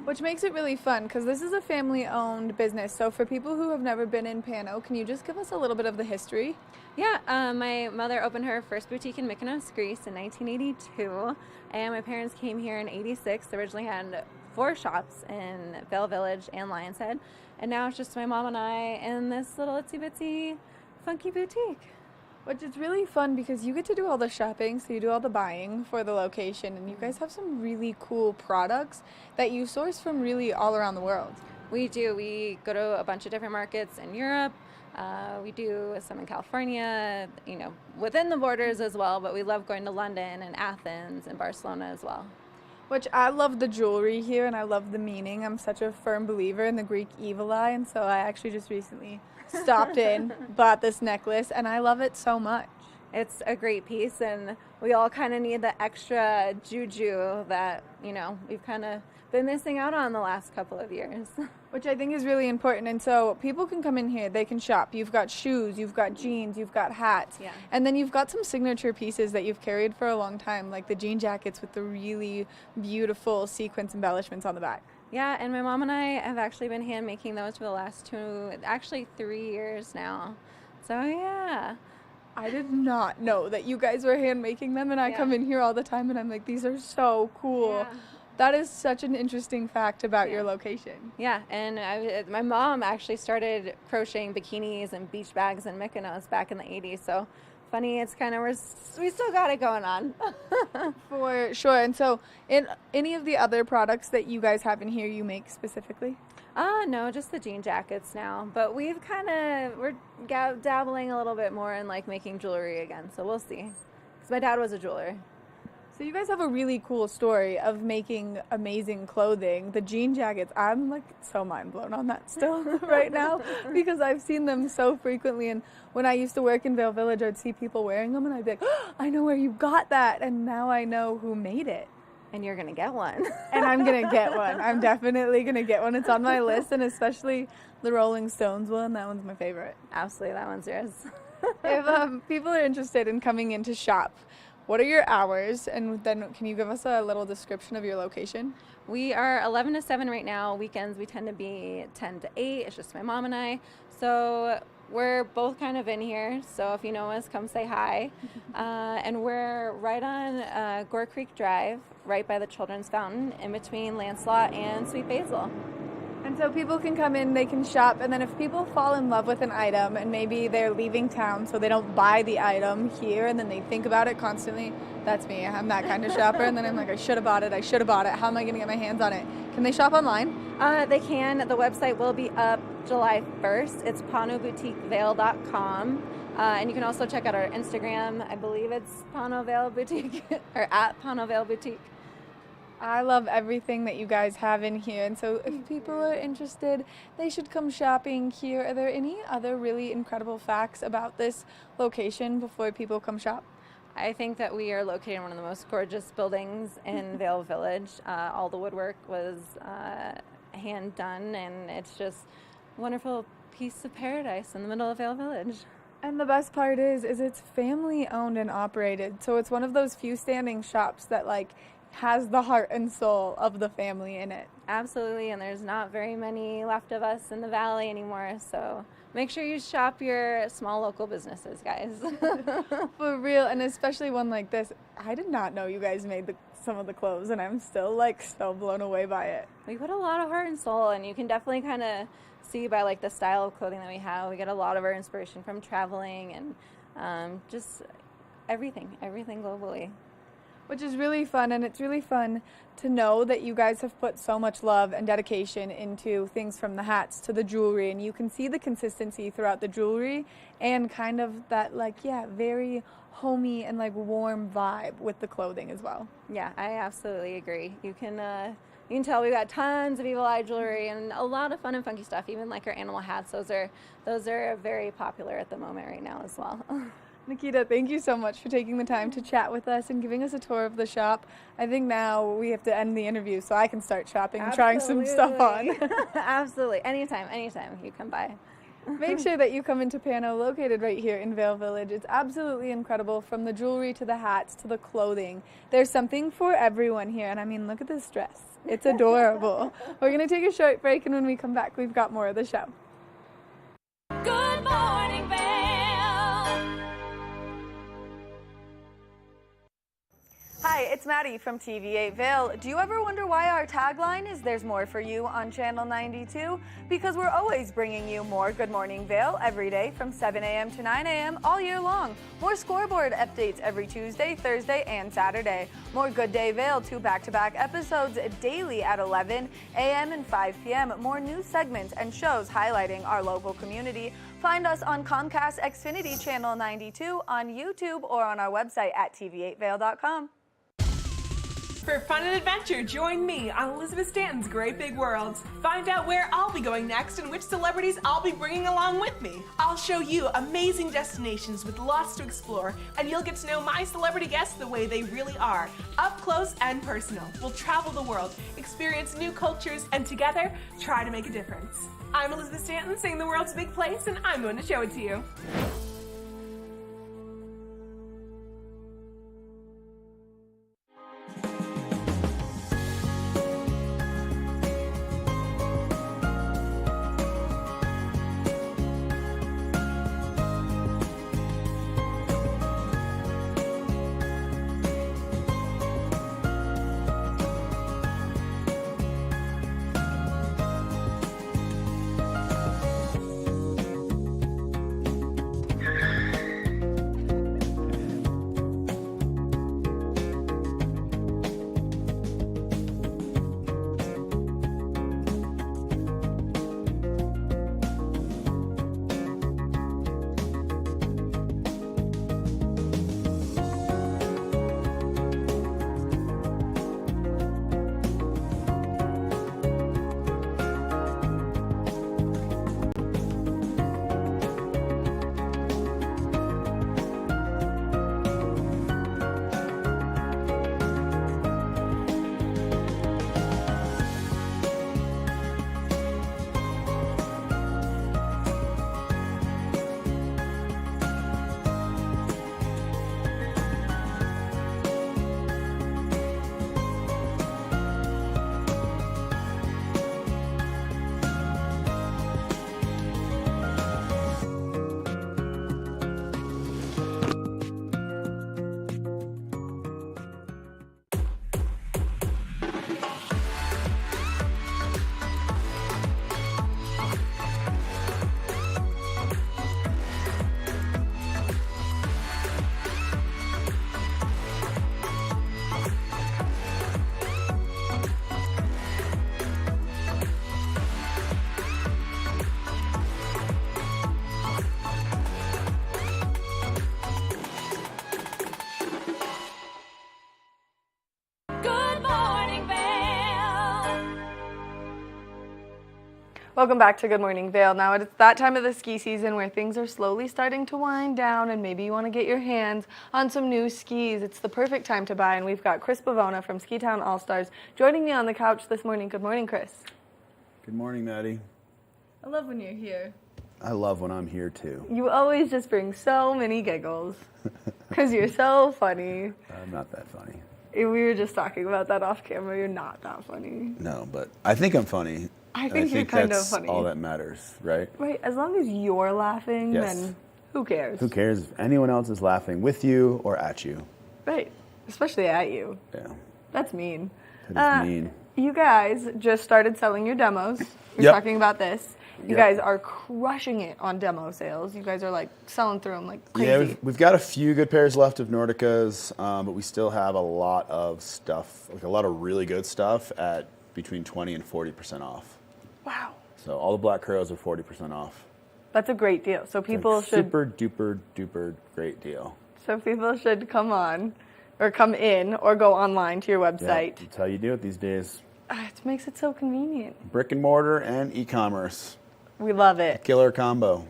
Which makes it really fun because this is a family-owned business. So for people who have never been in Pano, can you just give us a little bit of the history? Yeah, my mother opened her first boutique in Mykonos, Greece in 1982, and my parents came here in 86. They originally had 4 shops in Vail Village and Lion's Head, and now it's just my mom and I in this little itsy-bitsy funky boutique. Which is really fun because you get to do all the shopping, so you do all the buying for the location, and you guys have some really cool products that you source from really all around the world. We do. We go to a bunch of different markets in Europe. We do some in California, within the borders as well, but we love going to London and Athens and Barcelona as well. Which I love the jewelry here, and I love the meaning. I'm such a firm believer in the Greek evil eye, and so I actually just recently stopped in, bought this necklace, and I love it so much. It's a great piece, and we all kind of need the extra juju that, we've kind of been missing out on the last couple of years. Which I think is really important, and so people can come in here, they can shop. You've got shoes, you've got jeans, you've got hats, and then you've got some signature pieces that you've carried for a long time, like the jean jackets with the really beautiful sequence embellishments on the back. Yeah, and my mom and I have actually been hand making those for the last 3 years now. So yeah. I did not know that you guys were hand making them, and I come in here all the time and I'm like, these are so cool. Yeah. That is such an interesting fact about your location. Yeah, and my mom actually started crocheting bikinis and beach bags in Mykonos back in the 80s, so funny, it's kind of, we still got it going on. For sure. And so, in any of the other products that you guys have in here, you make specifically? No, just the jean jackets now. But we're dabbling a little bit more in making jewelry again, so we'll see. Because my dad was a jeweler. So you guys have a really cool story of making amazing clothing. The jean jackets, I'm so mind blown on that still right now because I've seen them so frequently. And when I used to work in Vail Village, I'd see people wearing them and I'd be like, oh, I know where you got that. And now I know who made it. And you're going to get one. And I'm going to get one. I'm definitely going to get one. It's on my list, and especially the Rolling Stones one. That one's my favorite. Absolutely, that one's yours. If people are interested in coming in to shop, what are your hours? And then can you give us a little description of your location? We are 11 to 7 right now. Weekends we tend to be 10 to 8. It's just my mom and I. So we're both kind of in here. So if you know us, come say hi. And we're right on Gore Creek Drive, right by the Children's Fountain, in between Lancelot and Sweet Basil. And so people can come in, they can shop, and then if people fall in love with an item and maybe they're leaving town so they don't buy the item here and then they think about it constantly, that's me. I'm that kind of shopper, and then I'm like, I should have bought it. How am I going to get my hands on it? Can they shop online? They can. The website will be up July 1st. It's PanoBoutiqueVail.com. And you can also check out our Instagram. I believe it's Pano Vail Boutique or at Pano Vail Boutique. I love everything that you guys have in here, and so if people are interested, they should come shopping here. Are there any other really incredible facts about this location before people come shop? I think that we are located in one of the most gorgeous buildings in Vail Village. All the woodwork was hand done, and it's just a wonderful piece of paradise in the middle of Vail Village. And the best part is it's family owned and operated, so it's one of those few standing shops that has the heart and soul of the family in it. Absolutely, and there's not very many left of us in the valley anymore, so make sure you shop your small local businesses, guys. For real, and especially one like this. I did not know you guys made some of the clothes, and I'm still so blown away by it. We put a lot of heart and soul, and you can definitely kind of see by the style of clothing that we have. We get a lot of our inspiration from traveling and just everything globally. Which is really fun, and it's really fun to know that you guys have put so much love and dedication into things from the hats to the jewelry, and you can see the consistency throughout the jewelry and kind of that very homey and warm vibe with the clothing as well. Yeah, I absolutely agree. You can tell we've got tons of evil eye jewelry and a lot of fun and funky stuff, even our animal hats. Those are very popular at the moment right now as well. Nikita, thank you so much for taking the time to chat with us and giving us a tour of the shop. I think now we have to end the interview so I can start shopping and trying some stuff on. Absolutely. Anytime you come by. Make sure that you come into Pano, located right here in Vail Village. It's absolutely incredible, from the jewelry to the hats to the clothing. There's something for everyone here, and I mean, look at this dress. It's adorable. We're going to take a short break, and when we come back, we've got more of the show. Good morning, Vail. Hi, it's Maddie from TV8 Vail. Do you ever wonder why our tagline is "There's more for you" on Channel 92? Because we're always bringing you more Good Morning Vail every day from 7 a.m. to 9 a.m. all year long. More scoreboard updates every Tuesday, Thursday, and Saturday. More Good Day Vail, 2 back-to-back episodes daily at 11 a.m. and 5 p.m. More news segments and shows highlighting our local community. Find us on Comcast Xfinity Channel 92, on YouTube, or on our website at tv8vail.com. For fun and adventure, join me on Elizabeth Stanton's Great Big World. Find out where I'll be going next and which celebrities I'll be bringing along with me. I'll show you amazing destinations with lots to explore, and you'll get to know my celebrity guests the way they really are, up close and personal. We'll travel the world, experience new cultures, and together, try to make a difference. I'm Elizabeth Stanton, saying the world's a big place, and I'm going to show it to you. Welcome back to Good Morning Vail. Now it's that time of the ski season where things are slowly starting to wind down and maybe you want to get your hands on some new skis. It's the perfect time to buy, and we've got Chris Bavona from Ski Town All-Stars joining me on the couch this morning. Good morning, Chris. Good morning, Maddie. I love when you're here. I love when I'm here too. You always just bring so many giggles because you're so funny. I'm not that funny. We were just talking about that off camera. You're not that funny. No, but I think I'm funny. I think you're kind of that's funny. all that matters, right? Right, as long as you're laughing, Yes. then who cares? Who cares if anyone else is laughing with you or at you? Right, especially at you. Yeah. That's mean. That is mean. You guys just started selling your demos. We're Yep. talking about this. You Yep. guys are crushing it on demo sales. You guys are like selling through them like crazy. Yeah, we've got a few good pairs left of Nordicas, but we still have a lot of stuff, like a lot of really good stuff at between 20 and 40% off. Wow. So all the Black Crows are 40% off. That's a great deal. So people It's a should super duper duper great deal. come on or come in or go online to your Yeah, website. that's how you do it these days. It makes it so convenient. Brick and mortar and e-commerce. We love it. Killer combo.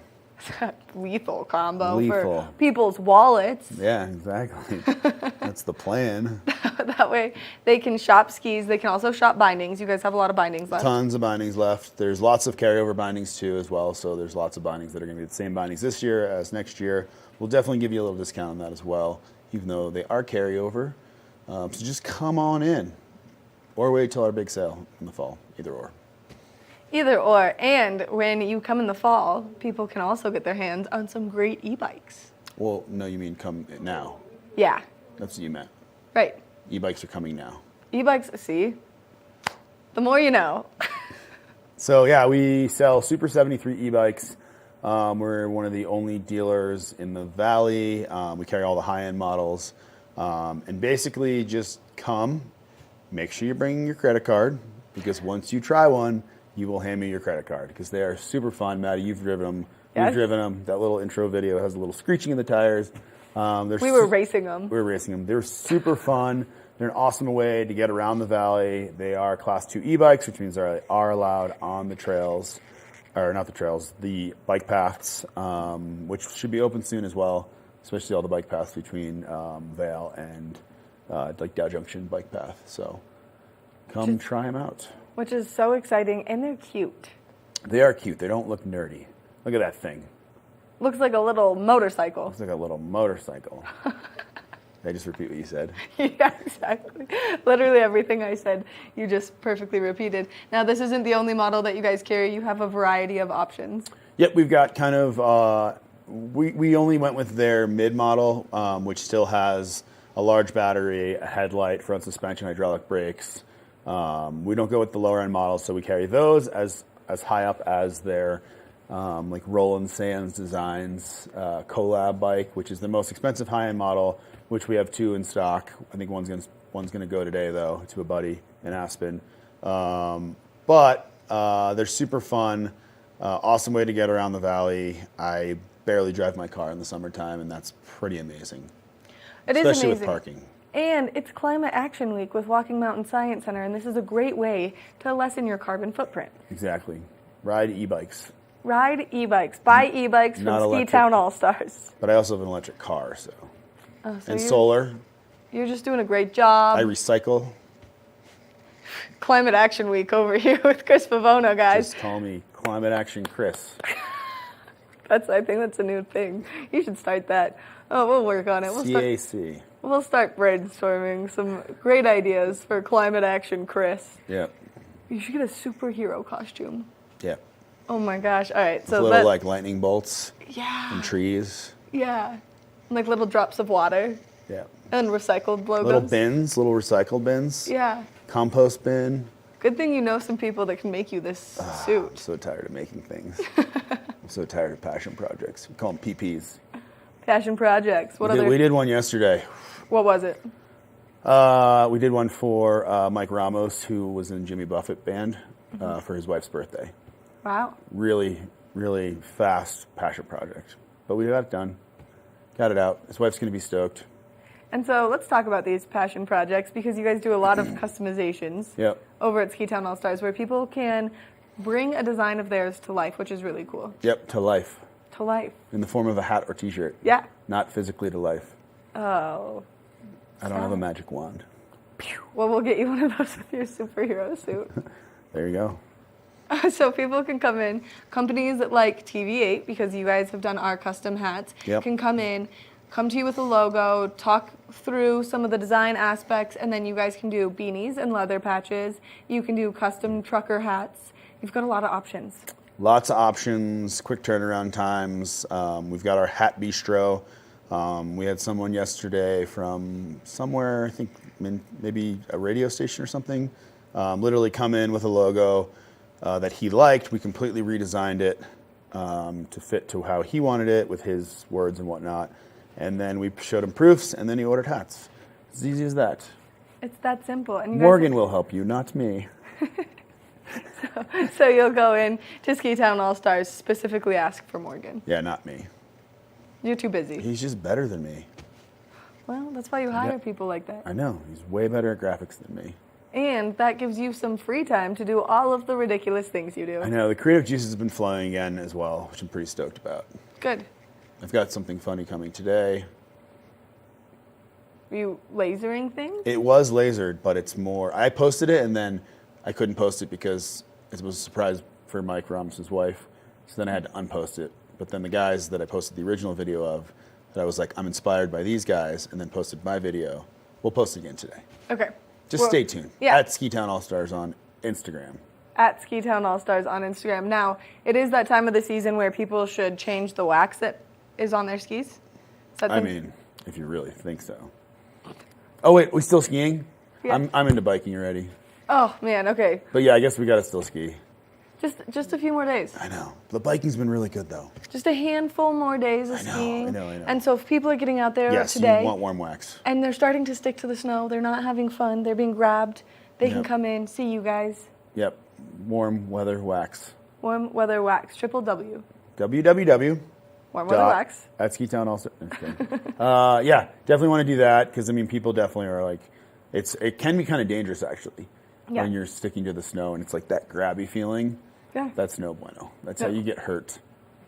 Lethal combo Lethal. for people's wallets. Yeah, exactly. That's the plan. That way they can shop skis. They can also shop bindings. You guys have a lot of bindings left. Tons of bindings left. There's lots of carryover bindings too as well. So there's lots of bindings that are going to be the same bindings this year as next year. We'll definitely give you a little discount on that as well, even though they are carryover. So just come on in or wait till our big sale in the fall, either or. Either or. And when you come in the fall, people can also get their hands on some great e-bikes. Well, no, you mean come now. Yeah, That's what you meant. right. E-bikes are coming now. E-bikes, see? The more you know. So yeah, we sell Super 73 e-bikes. We're one of the only dealers in the Valley. We carry all the high-end models. And basically just come, make sure you're bringing your credit card, because once you try one, you will hand me your credit card, because they are super fun. Maddie, you've driven them. Yes. You've driven them. That little intro video has a little screeching in the tires. We were racing them. We were racing them. They're super fun. They're an awesome way to get around the Valley. They are Class 2 e-bikes, which means they are allowed on the trails, or not the trails, the bike paths, which should be open soon as well, especially all the bike paths between Vail and like Dow Junction bike path. So come try them out. Which is so exciting, and they're cute. They are cute. They don't look nerdy. Look at that thing. Looks like a little motorcycle. Looks like a little motorcycle. Did I just repeat what you said? Yeah, exactly. Literally everything I said, you just perfectly repeated. Now, this isn't the only model that you guys carry. You have a variety of options. Yep, we've got kind of, we only went with their mid model, which still has a large battery, a headlight, front suspension, hydraulic brakes. We don't go with the lower end models, so we carry those as high up as their like Roland Sands Designs collab bike, which is the most expensive high end model, which we have 2 in stock. I think one's gonna go today though, to a buddy in Aspen. But they're super fun, awesome way to get around the Valley. I barely drive my car in the summertime, and that's pretty amazing. It is especially amazing. with parking. And it's Climate Action Week with Walking Mountain Science Center, and this is a great way to lessen your carbon footprint. Exactly. Ride e-bikes. Ride e-bikes. Buy e-bikes Not from Ski electric. Town All-Stars. But I also have an electric car, so. Oh, so And you're- solar. You're just doing a great job. I recycle. Climate Action Week over here with Chris Pavona, guys. Just call me Climate Action Chris. I think that's a new thing. You should start that. Oh, we'll work on it. CAC. We'll start brainstorming some great ideas for Climate Action Chris. Yep. You should get a superhero costume. Yep. Oh my gosh. All right. With So little like lightning bolts. Yeah. And trees. Yeah. Like little drops of water. Yeah. And recycled logos. Little bins, little recycle bins. Yeah. Compost bin. Good thing you know some people that can make you this suit. I'm so tired of making things. I'm so tired of passion projects. We call them PPs. Passion projects. What We did one yesterday. What was it? We did one for Mike Ramos, who was in Jimmy Buffett band, for his wife's birthday. Wow. Really, really fast passion project. But we got it done. Got it out. His wife's going to be stoked. And so let's talk about these passion projects, because you guys do a lot of customizations Yep. over at Ski Town All Stars, where people can bring a design of theirs to life, which is really cool. Yep, to life. To life. In the form of a hat or t-shirt. Yeah. Not physically to life. Oh. I don't have a magic wand. Well, we'll get you one of those with your superhero suit. There you go. So people can come in. Companies like TV8, because you guys have done our custom hats, Yep. can come in, come to you with a logo, talk through some of the design aspects, and then you guys can do beanies and leather patches. You can do custom trucker hats. You've got a lot of options. Lots of options, quick turnaround times. We've got our hat bistro. We had someone yesterday from somewhere, I think maybe a radio station or something, literally come in with a logo that he liked. We completely redesigned it to fit to how he wanted it with his words and whatnot. And then we showed him proofs, and then he ordered hats. It's as easy as that. It's that simple. And you Morgan will help you, not me. So you'll go in to Ski Town All-Stars, specifically ask for Morgan. Yeah, not me. You're too busy. He's just better than me. Well, that's why you hire Yeah. people like that. I know. He's way better at graphics than me. And that gives you some free time to do all of the ridiculous things you do. I know. The creative juices have been flowing again as well, which I'm pretty stoked about. Good. I've got something funny coming today. Are you lasering things? It was lasered, but it's more. I posted it and then I couldn't post it because it was a surprise for Mike Ramos' wife. So then I had to unpost it. But then the guys that I posted the original video of, that I was like, I'm inspired by these guys, and then posted my video. We'll post it again today. Okay. Just Well, stay tuned. Yeah. At Ski Town All Stars on Instagram. At Ski Town All-Stars on Instagram. Now, it is that time of the season where people should change the wax that is on their skis. Is that I the- mean, if you really think so. Oh wait, we still skiing? Yeah. I'm into biking already. Oh, man, okay. But yeah, I guess we gotta still ski. Just a few more days. I know. The biking's been really good though. Just a handful more days of skiing. I know. And so if people are getting out there Yes, today you want warm wax. and they're starting to stick to the snow, they're not having fun, they're being grabbed, they can Yep. come in, see you guys. Yep. Warm weather wax. Warm Weather Wax, triple W. www. Warm Weather Wax. At Ski Town also. Yeah, definitely want to do that because I mean, people definitely are like, it can be kind of dangerous actually Yeah. when you're sticking to the snow and it's like that grabby feeling. Yeah. That's no bueno. That's Yeah. how you get hurt.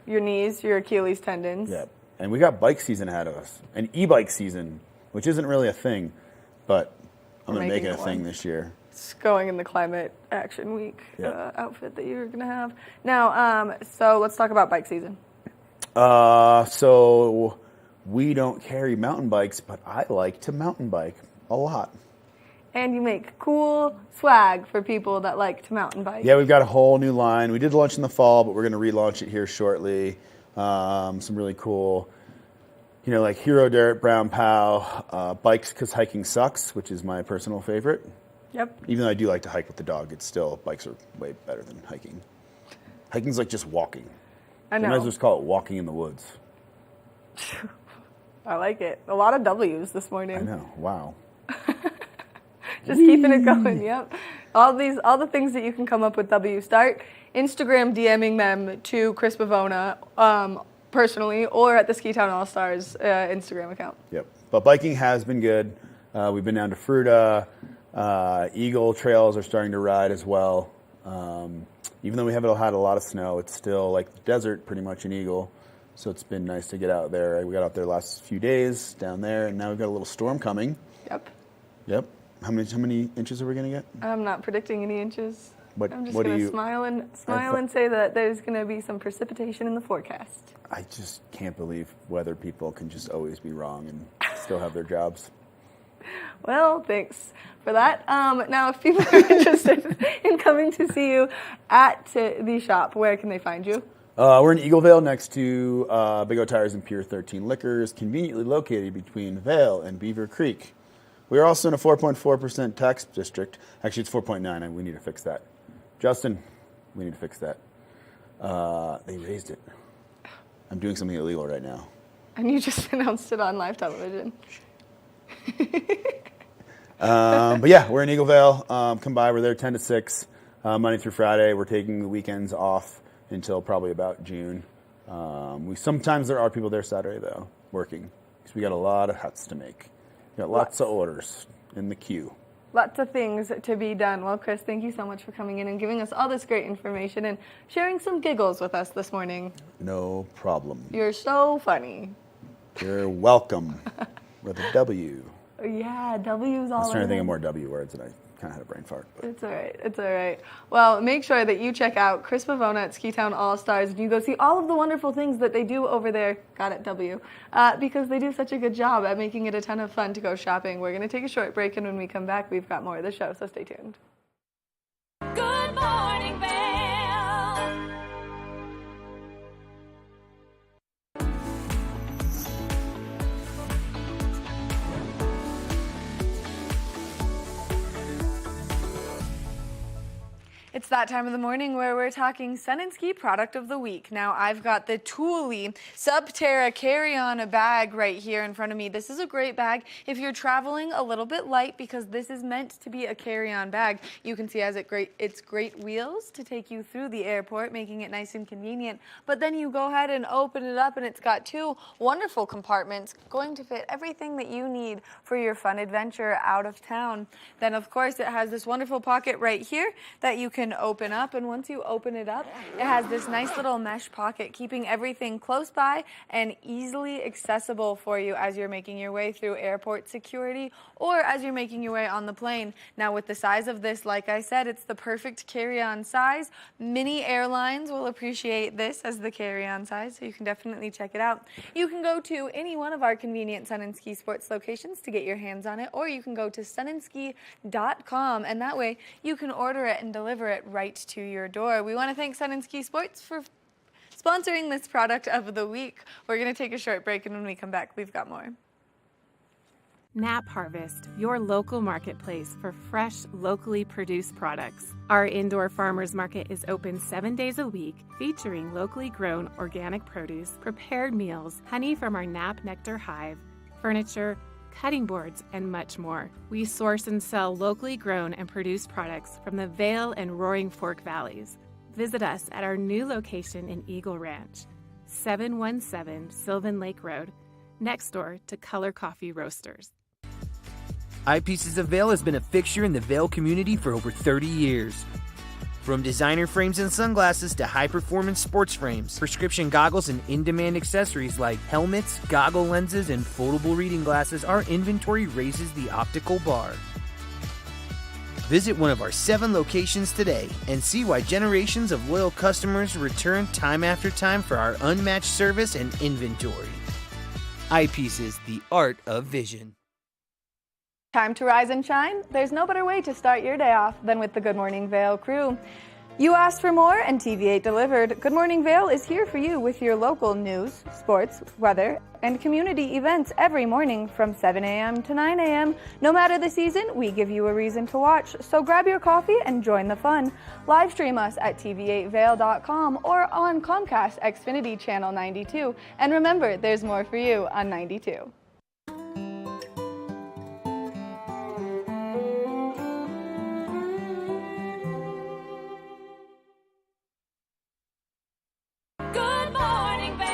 Your knees, your Achilles tendons. Yep. And we got bike season ahead of us, an e-bike season, which isn't really a thing, but I'm We're going to make it a making it thing one. this year. It's going in the Climate Action Week Yeah. outfit that you're going to have. Now, so let's talk about bike season. So we don't carry mountain bikes, but I like to mountain bike a lot. And you make cool swag for people that like to mountain bike. Yeah, we've got a whole new line. We did launch in the fall, but we're going to relaunch it here shortly. Some really cool, like Hero Dirt, Brown Pow, bikes because hiking sucks, which is my personal favorite. Yep. Even though I do like to hike with the dog, it's still, bikes are way better than hiking. Hiking's like just walking. I know. You might as well just call it walking in the woods. I like it. A lot of W's this morning. I know. Wow. Just keeping it going. Yep. All the things that you can come up with W. Start Instagram DMing them to Chris Bavona personally or at the Ski Town All Stars Instagram account. Yep. But biking has been good. We've been down to Fruta. Eagle trails are starting to ride as well. Even though we haven't had a lot of snow, it's still like the desert pretty much in Eagle. So it's been nice to get out there. We got out there last few days down there, and now we've got a little storm coming. Yep. Yep. How many inches are we going to get? I'm not predicting any inches. What- I'm just what do going to you- smile and say that there's going to be some precipitation in the forecast. I just can't believe weather people can just always be wrong and still have their jobs. Well, thanks for that. Now, if people are interested in coming to see you at the shop, where can they find you? We're in Eagle Vail next to Big O Tires and Pier 13 Liquors, conveniently located between Vail and Beaver Creek. We are also in a 4.4% tax district. Actually, it's 4.9, and we need to fix that. Justin, we need to fix that. They raised it. I'm doing something illegal right now. And you just announced it on live television. But yeah, we're in Eagle Vail. Come by. We're there 10 to 6, Monday through Friday. We're taking the weekends off until probably about June. Sometimes there are people there Saturday, though, working. Because we got a lot of huts to make. We got lots of orders in the queue. Lots of things to be done. Well, Chris, thank you so much for coming in and giving us all this great information and sharing some giggles with us this morning. No problem. You're so funny. You're welcome. With a W. Yeah, W's all I was trying to think over. of more W words, and I kind of had a brain fart. But. It's all right. It's all right. Well, make sure that you check out Chris Pavona at Ski Town All Stars and you go see all of the wonderful things that they do over there. Got it, W. Because they do such a good job at making it a ton of fun to go shopping. We're going to take a short break, and when we come back, we've got more of the show, so stay tuned. Good morning, Vail. It's that time of the morning where we're talking Sun and Ski product of the week. Now, I've got the Thule Subterra carry-on bag right here in front of me. This is a great bag if you're traveling a little bit light, because this is meant to be a carry-on bag. You can see it's great wheels to take you through the airport, making it nice and convenient. But then you go ahead and open it up, and it's got two wonderful compartments going to fit everything that you need for your fun adventure out of town. Then, of course, it has this wonderful pocket right here that you can open up, and once you open it up, it has this nice little mesh pocket keeping everything close by and easily accessible for you as you're making your way through airport security or as you're making your way on the plane. Now, with the size of this, like I said, it's the perfect carry-on size. Many airlines will appreciate this as the carry-on size, so you can definitely check it out. You can go to any one of our convenient Sun and Ski Sports locations to get your hands on it, or you can go to sunandski.com, and that way you can order it and deliver it right to your door. We want to thank Sun and Ski Sports for sponsoring this product of the week. We're going to take a short break, and when we come back, we've got more. Nap Harvest, your local marketplace for fresh, locally produced products. Our indoor farmers market is open 7 days a week, featuring locally grown organic produce, prepared meals, honey from our Nap Nectar hive, furniture, cutting boards, and much more. We source and sell locally grown and produced products from the Vail and Roaring Fork Valleys. Visit us at our new location in Eagle Ranch, 717 Sylvan Lake Road, next door to Color Coffee Roasters. Eyepieces of Vail has been a fixture in the Vail community for over 30 years. From designer frames and sunglasses to high-performance sports frames, prescription goggles, and in-demand accessories like helmets, goggle lenses, and foldable reading glasses, our inventory raises the optical bar. Visit one of our 7 locations today and see why generations of loyal customers return time after time for our unmatched service and inventory. Eyepieces, the art of vision. Time to rise and shine? There's no better way to start your day off than with the Good Morning Vail crew. You asked for more, and TV8 delivered. Good Morning Vail is here for you with your local news, sports, weather, and community events every morning from 7 a.m. to 9 a.m. No matter the season, we give you a reason to watch, so grab your coffee and join the fun. Live stream us at tv8vail.com or on Comcast Xfinity Channel 92. And remember, there's more for you on 92. Good morning, Vail.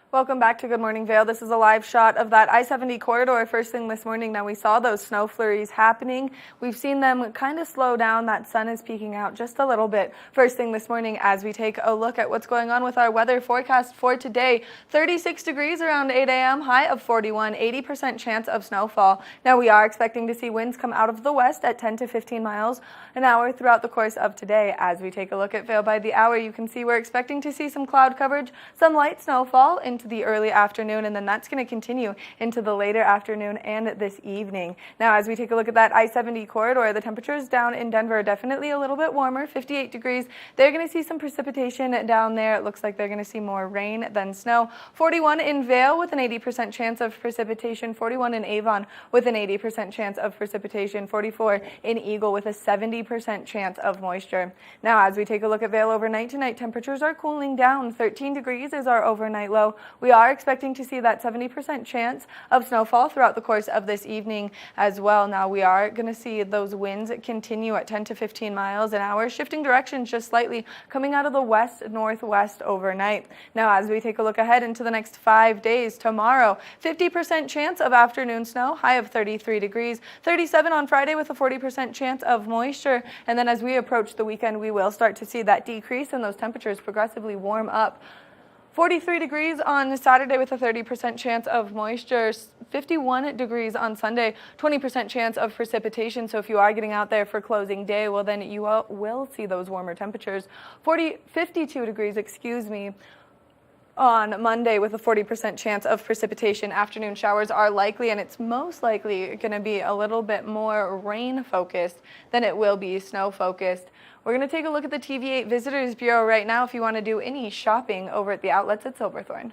Welcome back to Good Morning Vail. This is a live shot of that I-70 corridor first thing this morning. Now, we saw those snow flurries happening. We've seen them kind of slow down. That sun is peeking out just a little bit first thing this morning as we take a look at what's going on with our weather forecast for today. 36 degrees around 8 a.m., high of 41, 80% chance of snowfall. Now, we are expecting to see winds come out of the west at 10 to 15 miles an hour throughout the course of today. As we take a look at Vail by the hour, you can see we're expecting to see some cloud coverage, some light snowfall into the early afternoon, and then that's going to continue into the later afternoon and this evening. Now, as we take a look at that I-70 corridor, the temperatures down in Denver are definitely a little bit warmer, 58 degrees. They're going to see some precipitation down there. It looks like they're going to see more rain than snow. 41 in Vail with an 80% chance of precipitation. 41 in Avon with an 80% chance of precipitation. 44 in Eagle with a 70% chance of moisture. Now, as we take a look at Vail overnight tonight, temperatures are cooling down. 13 degrees is our overnight low We are expecting to see that 70% chance of snowfall throughout the course of this evening as well. Now we are going to see those winds continue at 10 to 15 miles an hour, shifting directions just slightly, coming out of the west-northwest overnight. Now as we take a look ahead into the next 5 days, tomorrow 50% chance of afternoon snow, high of 33 degrees, 37 on Friday with a 40% chance of moisture, and then as we approach the weekend we will start to see that decrease and those temperatures progressively warm up. 43 degrees on Saturday with a 30% chance of moisture, 51 degrees on Sunday, 20% chance of precipitation. So if you are getting out there for closing day, well then you will see those warmer temperatures. 52 degrees, on Monday with a 40% chance of precipitation. Afternoon showers are likely, and it's most likely going to be a little bit more rain focused than it will be snow focused. We're going to take a look at the TV8 Visitors Bureau right now if you want to do any shopping over at the outlets at Silverthorne.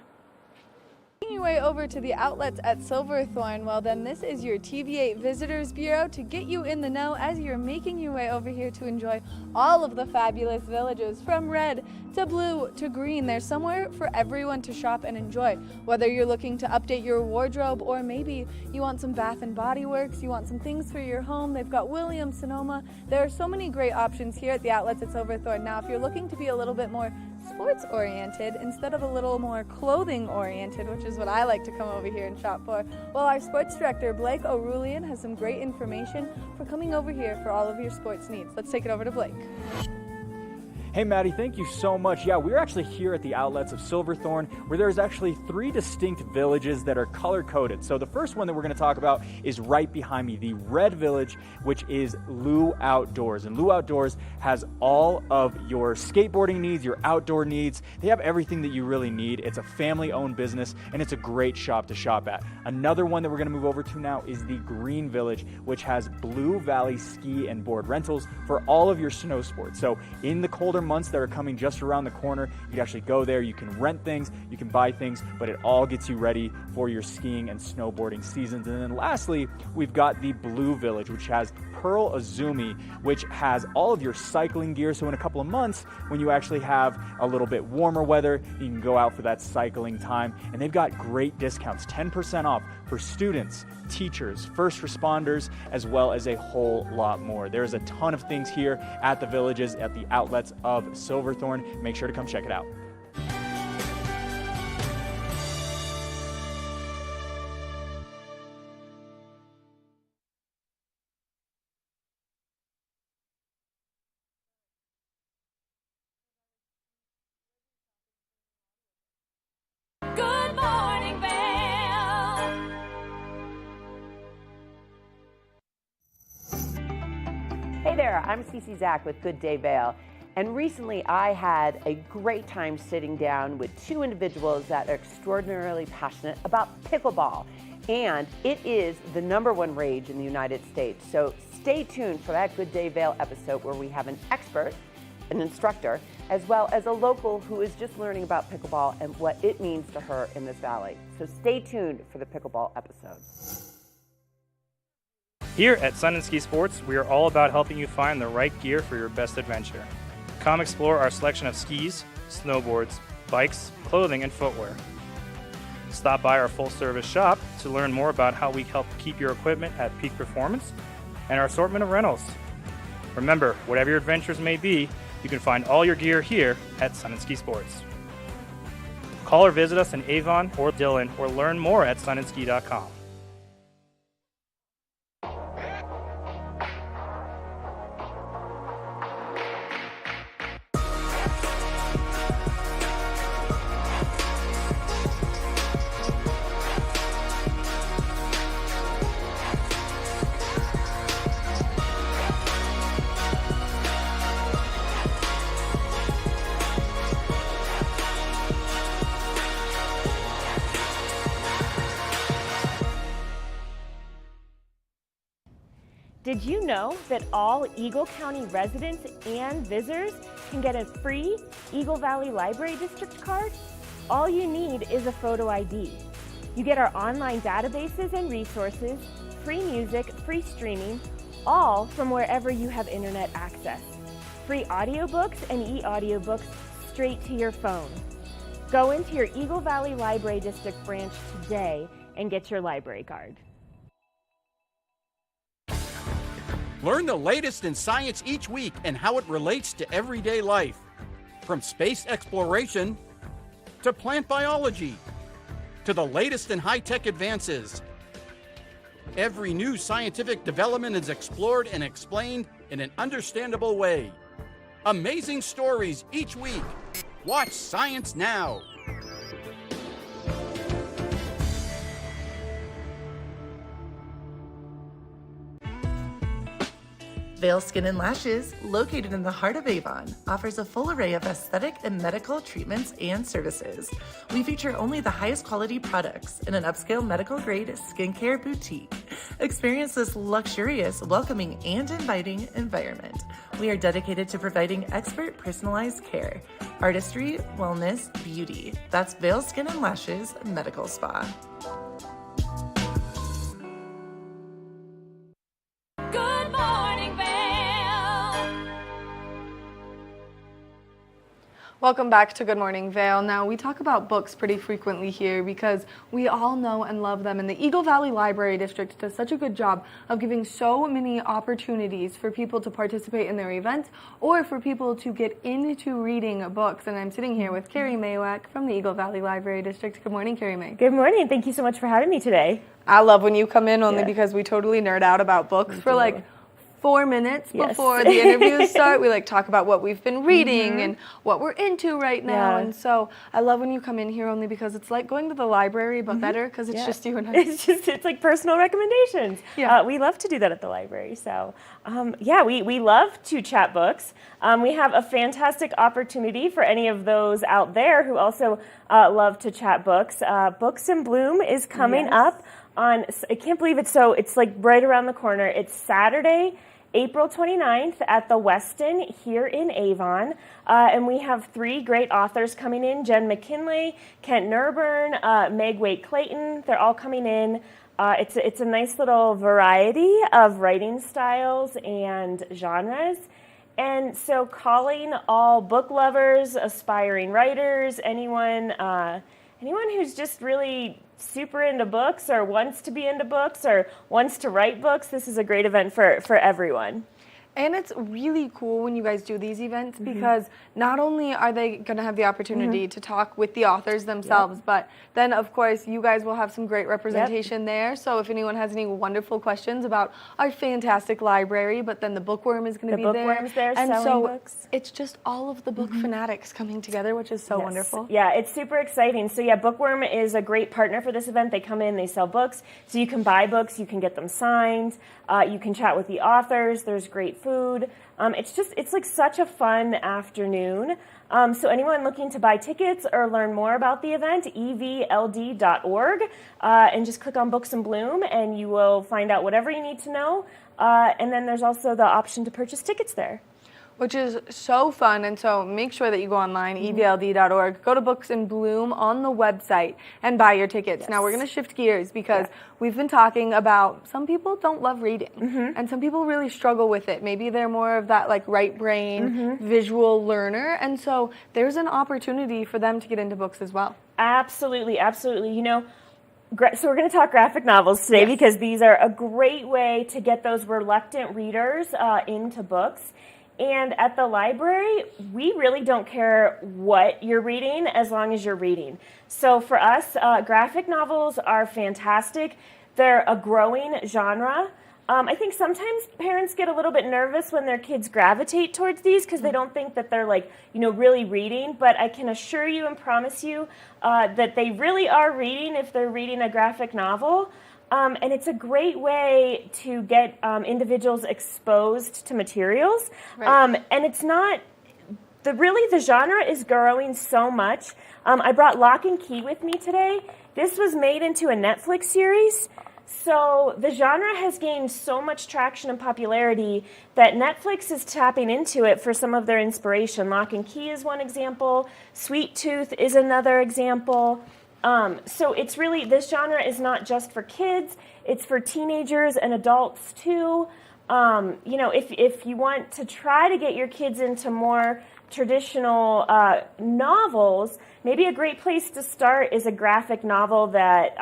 Making your way over to the outlets at Silverthorne, well then this is your TV8 Visitors Bureau to get you in the know as you're making your way over here to enjoy all of the fabulous villages from red to blue to green. There's somewhere for everyone to shop and enjoy. Whether you're looking to update your wardrobe or maybe you want some Bath and Body Works, you want some things for your home, they've got Williams, Sonoma. There are so many great options here at the outlets at Silverthorne. Now if you're looking to be a little bit more sports oriented instead of a little more clothing oriented, which is what I like to come over here and shop for, well our sports director Blake O'Rulian has some great information for coming over here for all of your sports needs. Let's take it over to Blake. Hey Maddie, thank you so much. Yeah, we're actually here at the outlets of Silverthorne where there's actually 3 distinct villages that are color-coded. So the first one that we're going to talk about is right behind me, the Red Village, which is Lou Outdoors. And Lou Outdoors has all of your skateboarding needs, your outdoor needs. They have everything that you really need. It's a family-owned business and it's a great shop to shop at. Another one that we're going to move over to now is the Green Village, which has Blue Valley ski and board rentals for all of your snow sports. So in the colder months that are coming just around the corner, you can actually go there, you can rent things, you can buy things, but it all gets you ready for your skiing and snowboarding seasons. And then lastly, we've got the Blue Village, which has Pearl Azumi, which has all of your cycling gear. So in a couple of months, when you actually have a little bit warmer weather, you can go out for that cycling time. And they've got great discounts, 10% off for students, teachers, first responders, as well as a whole lot more. There's a ton of things here at the villages, at the outlets of Silverthorne. Make sure to come check it out. Good morning, Vail. Hey there, I'm Cece Zach with Good Day Vail. And recently I had a great time sitting down with 2 individuals that are extraordinarily passionate about pickleball. And it is the #1 rage in the United States. So stay tuned for that Good Day Vail episode where we have an expert, an instructor, as well as a local who is just learning about pickleball and what it means to her in this valley. So stay tuned for the pickleball episode. Here at Sun and Ski Sports, we are all about helping you find the right gear for your best adventure. Come explore our selection of skis, snowboards, bikes, clothing, and footwear. Stop by our full-service shop to learn more about how we help keep your equipment at peak performance and our assortment of rentals. Remember, whatever your adventures may be, you can find all your gear here at Sun and Ski Sports. Call or visit us in Avon or Dillon or learn more at sunandski.com. Did you know that all Eagle County residents and visitors can get a free Eagle Valley Library District card? All you need is a photo ID. You get our online databases and resources, free music, free streaming, all from wherever you have internet access. Free audiobooks and e-audiobooks straight to your phone. Go into your Eagle Valley Library District branch today and get your library card. Learn the latest in science each week and how it relates to everyday life. From space exploration to plant biology to the latest in high-tech advances. Every new scientific development is explored and explained in an understandable way. Amazing stories each week. Watch Science Now. Vail Skin and Lashes, located in the heart of Avon, offers a full array of aesthetic and medical treatments and services. We feature only the highest quality products in an upscale medical-grade skincare boutique. Experience this luxurious, welcoming, and inviting environment. We are dedicated to providing expert personalized care, artistry, wellness, beauty. That's Vail Skin and Lashes Medical Spa. Good morning, Vail. Welcome back to Good Morning Vail. Now, we talk about books pretty frequently here because we all know and love them, and the Eagle Valley Library District does such a good job of giving so many opportunities for people to participate in their events or for people to get into reading books. And I'm sitting here with Carrie Maywak from the Eagle Valley Library District. Good morning, Carrie May. Good morning. Thank you so much for having me today. I love when you come in only because we totally nerd out about books for do. like 4 minutes Yes. before the interviews start. We like talk about what we've been reading and what we're into right now. Yeah. And so I love when you come in here only because it's like going to the library, but better because it's Yeah. just you and I. It's like personal recommendations. Yeah. We love to do that at the library. So we love to chat books. We have a fantastic opportunity for any of those out there who also love to chat books. Books in Bloom is coming up on, I can't believe it's like right around the corner. It's Saturday, April 29th at the Westin here in Avon. And we have 3 great authors coming in, Jen McKinley, Kent Nurburn, Meg Waite-Clayton. They're all coming in. It's a nice little variety of writing styles and genres. And so calling all book lovers, aspiring writers, anyone who's just really super into books or wants to be into books or wants to write books, this is a great event for everyone. And it's really cool when you guys do these events because not only are they going to have the opportunity to talk with the authors themselves, but then, of course, you guys will have some great representation there. So if anyone has any wonderful questions about our fantastic library, but then the Bookworm is going to be there. The Bookworm's there and selling so books. It's just all of the book fanatics coming together, which is so wonderful. Yeah, it's super exciting. So yeah, Bookworm is a great partner for this event. They come in, they sell books. So you can buy books, you can get them signed, you can chat with the authors, there's great food. It's like such a fun afternoon. So anyone looking to buy tickets or learn more about the event, evld.org, and just click on Books in Bloom and you will find out whatever you need to know. And then there's also the option to purchase tickets there. Which is so fun, and so make sure that you go online, evld.org, go to Books in Bloom on the website, and buy your tickets. Now, we're going to shift gears because we've been talking about some people don't love reading, and some people really struggle with it. Maybe they're more of that like right brain, visual learner, and so there's an opportunity for them to get into books as well. Absolutely, absolutely. You know, so we're going to talk graphic novels today because these are a great way to get those reluctant readers into books. And at the library, we really don't care what you're reading as long as you're reading. So for us, graphic novels are fantastic. They're a growing genre. I think sometimes parents get a little bit nervous when their kids gravitate towards these because they don't think that they're really reading. But I can assure you and promise you that they really are reading if they're reading a graphic novel. And it's a great way to get individuals exposed to materials. And it's not, the genre is growing so much. I brought Lock and Key with me today. This was made into a Netflix series. So the genre has gained so much traction and popularity that Netflix is tapping into it for some of their inspiration. Lock and Key is one example. Sweet Tooth is another example. So it's really, this genre is not just for kids, it's for teenagers and adults too. You know, if you want to try to get your kids into more traditional novels, maybe a great place to start is a graphic novel that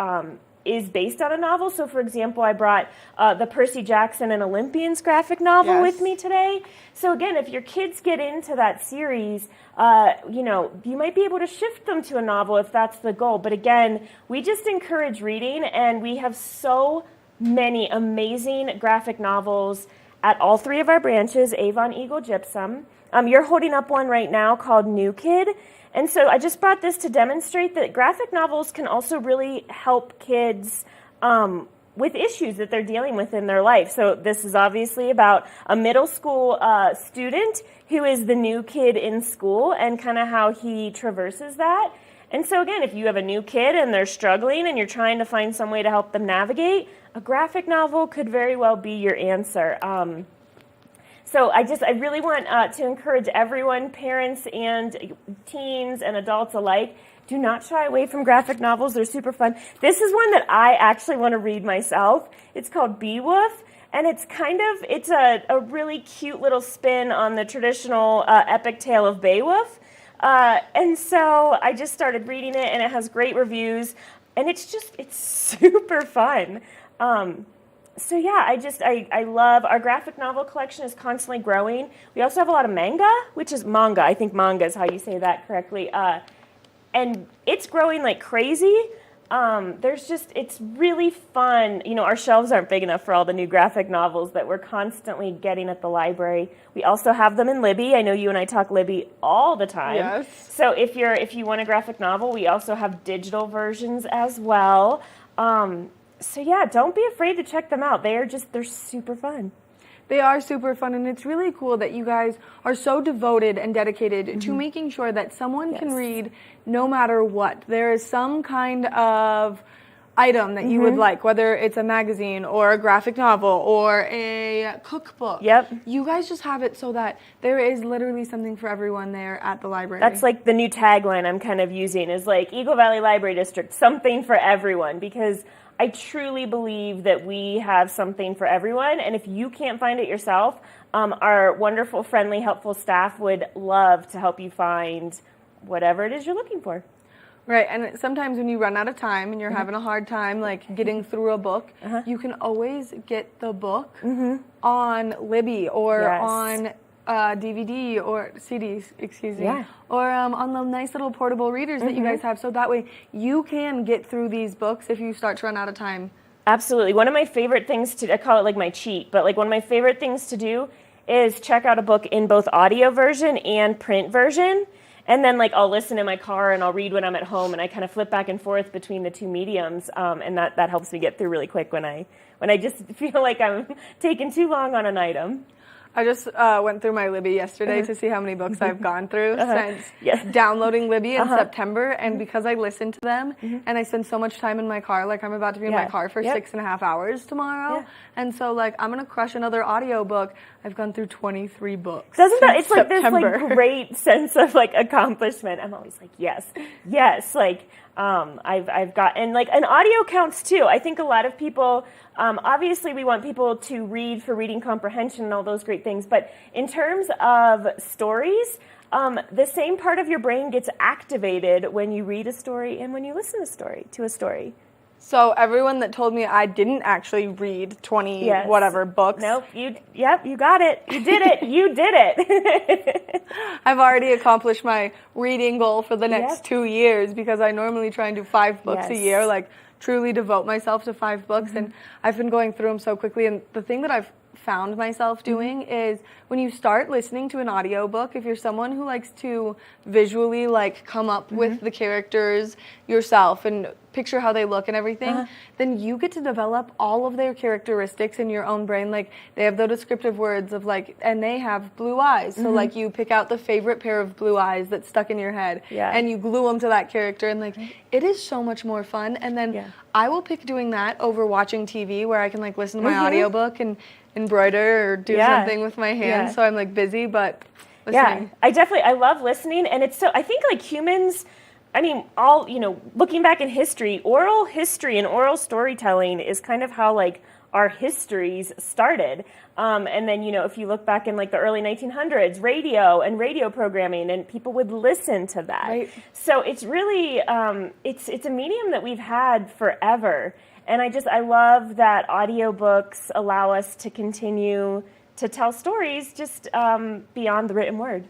is based on a novel. So, for example, I brought the Percy Jackson and Olympians graphic novel with me today. So, again, if your kids get into that series, you might be able to shift them to a novel if that's the goal. But again, we just encourage reading, and we have so many amazing graphic novels at all 3 of our branches, Avon, Eagle, Gypsum. You're holding up one right now called New Kid. And so I just brought this to demonstrate that graphic novels can also really help kids with issues that they're dealing with in their life. So this is obviously about a middle school student who is the new kid in school and kind of how he traverses that. And so again, if you have a new kid and they're struggling and you're trying to find some way to help them navigate, a graphic novel could very well be your answer. So I really want to encourage everyone, parents and teens and adults alike, do not shy away from graphic novels. They're super fun. This is one that I actually want to read myself. It's called Beowulf, and it's a really cute little spin on the traditional epic tale of Beowulf. And so I just started reading it, and it has great reviews, and it's super fun. So yeah, I love our graphic novel collection is constantly growing. We also have a lot of manga, which is manga. I think manga is how you say that correctly. And it's growing like crazy. It's really fun. Our shelves aren't big enough for all the new graphic novels that we're constantly getting at the library. We also have them in Libby. I know you and I talk Libby all the time. Yes. So if you want a graphic novel, we also have digital versions as well. So yeah, don't be afraid to check them out. They're super fun. They are super fun, and it's really cool that you guys are so devoted and dedicated to making sure that someone can read no matter what. There is some kind of item that you would like, whether it's a magazine or a graphic novel or a cookbook. Yep. You guys just have it so that there is literally something for everyone there at the library. That's like the new tagline I'm kind of using is like Eagle Valley Library District, something for everyone, because I truly believe that we have something for everyone, and if you can't find it yourself, our wonderful, friendly, helpful staff would love to help you find whatever it is you're looking for. Right, and sometimes when you run out of time and you're having a hard time like getting through a book, you can always get the book on Libby or on DVD or CDs, excuse me, or on the nice little portable readers that you guys have, so that way you can get through these books if you start to run out of time. Absolutely. One of my favorite things I call it like my cheat, but like one of my favorite things to do is check out a book in both audio version and print version. And then like I'll listen in my car and I'll read when I'm at home, and I kind of flip back and forth between the two mediums, and that helps me get through really quick when I just feel like I'm taking too long on an item. I just went through my Libby yesterday to see how many books I've gone through since downloading Libby in September, and because I listen to them and I spend so much time in my car, like I'm about to be in my car for 6.5 hours tomorrow, and so like I'm gonna crush another audio book. I've gone through 23 books. Doesn't that, it's like September. this like great sense of like accomplishment. I'm always like, yes, like I've got, and like an audio counts too. I think a lot of people, obviously we want people to read for reading comprehension and all those great things, but in terms of stories, the same part of your brain gets activated when you read a story and when you listen to a story. So everyone that told me I didn't actually read 20 whatever books. Nope, you got it. You did it. You did it. I've already accomplished my reading goal for the next 2 years, because I normally try and do 5 books a year, like truly devote myself to 5 books, and I've been going through them so quickly. And the thing that I've found myself doing is when you start listening to an audiobook, if you're someone who likes to visually like come up with the characters yourself and picture how they look and everything, then you get to develop all of their characteristics in your own brain. Like they have the descriptive words of like, and they have blue eyes. So like you pick out the favorite pair of blue eyes that's stuck in your head and you glue them to that character, and like it is so much more fun. And then I will pick doing that over watching TV, where I can like listen to my audiobook and embroider or do something with my hands, so I'm like busy but listening. I love listening, and it's so, I think like humans, I mean, all, looking back in history, oral history and oral storytelling is kind of how like our histories started. And then, if you look back in like the early 1900s, radio and radio programming, and people would listen to that. Right. So it's really, it's a medium that we've had forever. And I love that audiobooks allow us to continue to tell stories just beyond the written word.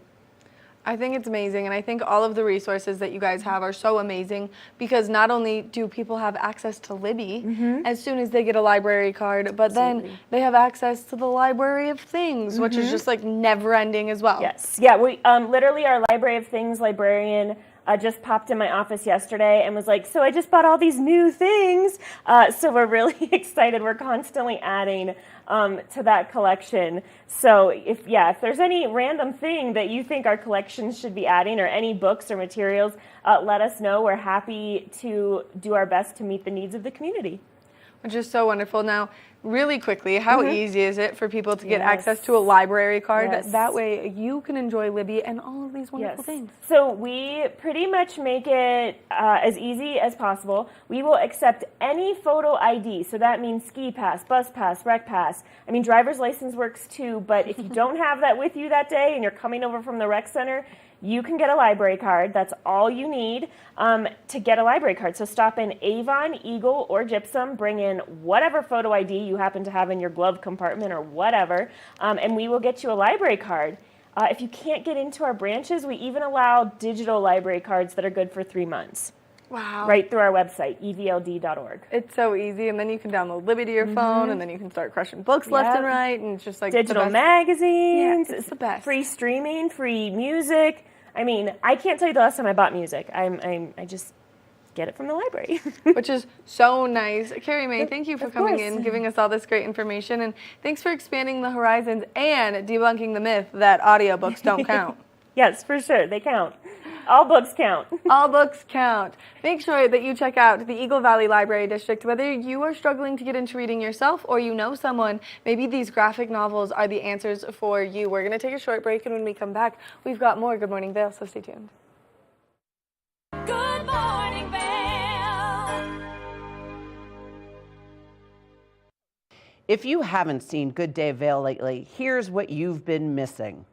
I think it's amazing, and I think all of the resources that you guys have are so amazing because not only do people have access to Libby as soon as they get a library card, but then they have access to the Library of Things, which is just like never-ending as well. Yes. Yeah, we literally our Library of Things librarian just popped in my office yesterday and was like, so I just bought all these new things. So we're really excited. We're constantly adding to that collection. So if there's any random thing that you think our collections should be adding or any books or materials, let us know. We're happy to do our best to meet the needs of the community. Which is so wonderful. Now, really quickly, how easy is it for people to get access to a library card? Yes. That way you can enjoy Libby and all of these wonderful things. So we pretty much make it as easy as possible. We will accept any photo ID. So that means ski pass, bus pass, rec pass. I mean, driver's license works too, but if you don't have that with you that day and you're coming over from the rec center, you can get a library card. That's all you need to get a library card. So stop in Avon, Eagle, or Gypsum. Bring in whatever photo ID you happen to have in your glove compartment or whatever, and we will get you a library card. If you can't get into our branches, we even allow digital library cards that are good for 3 months. Wow. Right through our website, evld.org. It's so easy, and then you can download Libby to your phone, and then you can start crushing books left and right, and it's just like digital the best. magazines. Yeah, it's the best. Free streaming, free music. I mean, I can't tell you the last time I bought music. I just get it from the library. Which is so nice. Carrie Mae, thank you for coming in, giving us all this great information, and thanks for expanding the horizons and debunking the myth that audiobooks don't count. Yes, for sure, they count. All books count. All books count. Make sure that you check out the Eagle Valley Library District. Whether you are struggling to get into reading yourself or you know someone, maybe these graphic novels are the answers for you. We're going to take a short break, and when we come back, we've got more Good Morning Vail, so stay tuned. Good morning, Vail. If you haven't seen Good Day Vail lately, here's what you've been missing.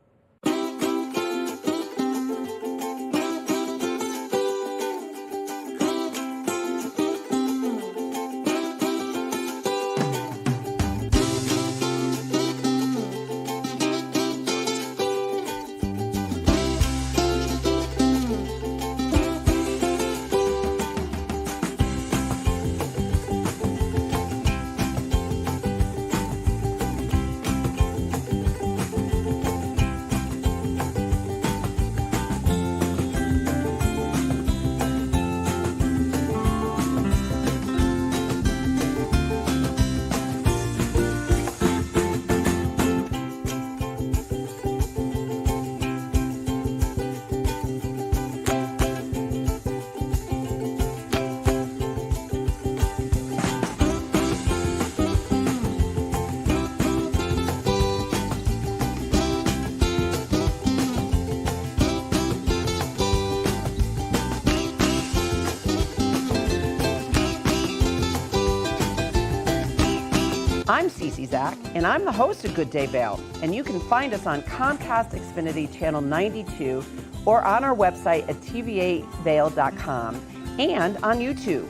I'm Cece Zach, and I'm the host of Good Day Vail, and you can find us on Comcast Xfinity Channel 92 or on our website at tvavail.com and on YouTube.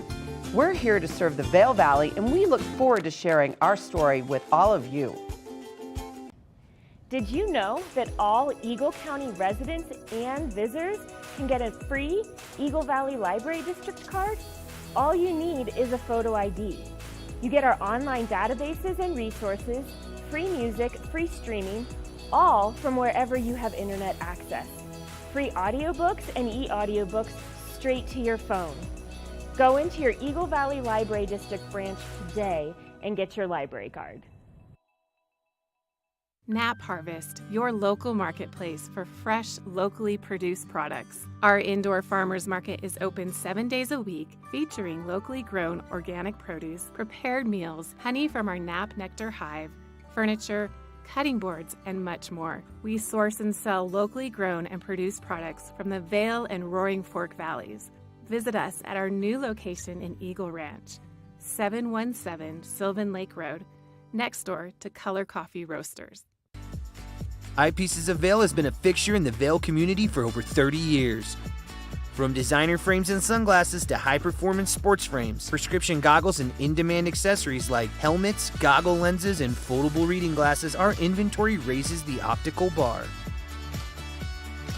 We're here to serve the Vail Valley, and we look forward to sharing our story with all of you. Did you know that all Eagle County residents and visitors can get a free Eagle Valley Library District card? All you need is a photo ID. You get our online databases and resources, free music, free streaming, all from wherever you have internet access. Free audiobooks and e-audiobooks straight to your phone. Go into your Eagle Valley Library District branch today and get your library card. Nap Harvest, your local marketplace for fresh, locally produced products. Our indoor farmers market is open 7 days a week, featuring locally grown organic produce, prepared meals, honey from our Nap Nectar hive, furniture, cutting boards, and much more. We source and sell locally grown and produced products from the Vail and Roaring Fork Valleys. Visit us at our new location in Eagle Ranch, 717 Sylvan Lake Road, next door to Color Coffee Roasters. Eyepieces of Vail has been a fixture in the Vail community for over 30 years. From designer frames and sunglasses to high-performance sports frames, prescription goggles, and in-demand accessories like helmets, goggle lenses, and foldable reading glasses, our inventory raises the optical bar.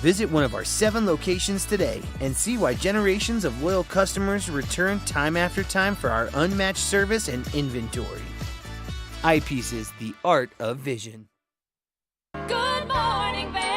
Visit one of our 7 locations today and see why generations of loyal customers return time after time for our unmatched service and inventory. Eyepieces, the art of vision. Good morning, Vail.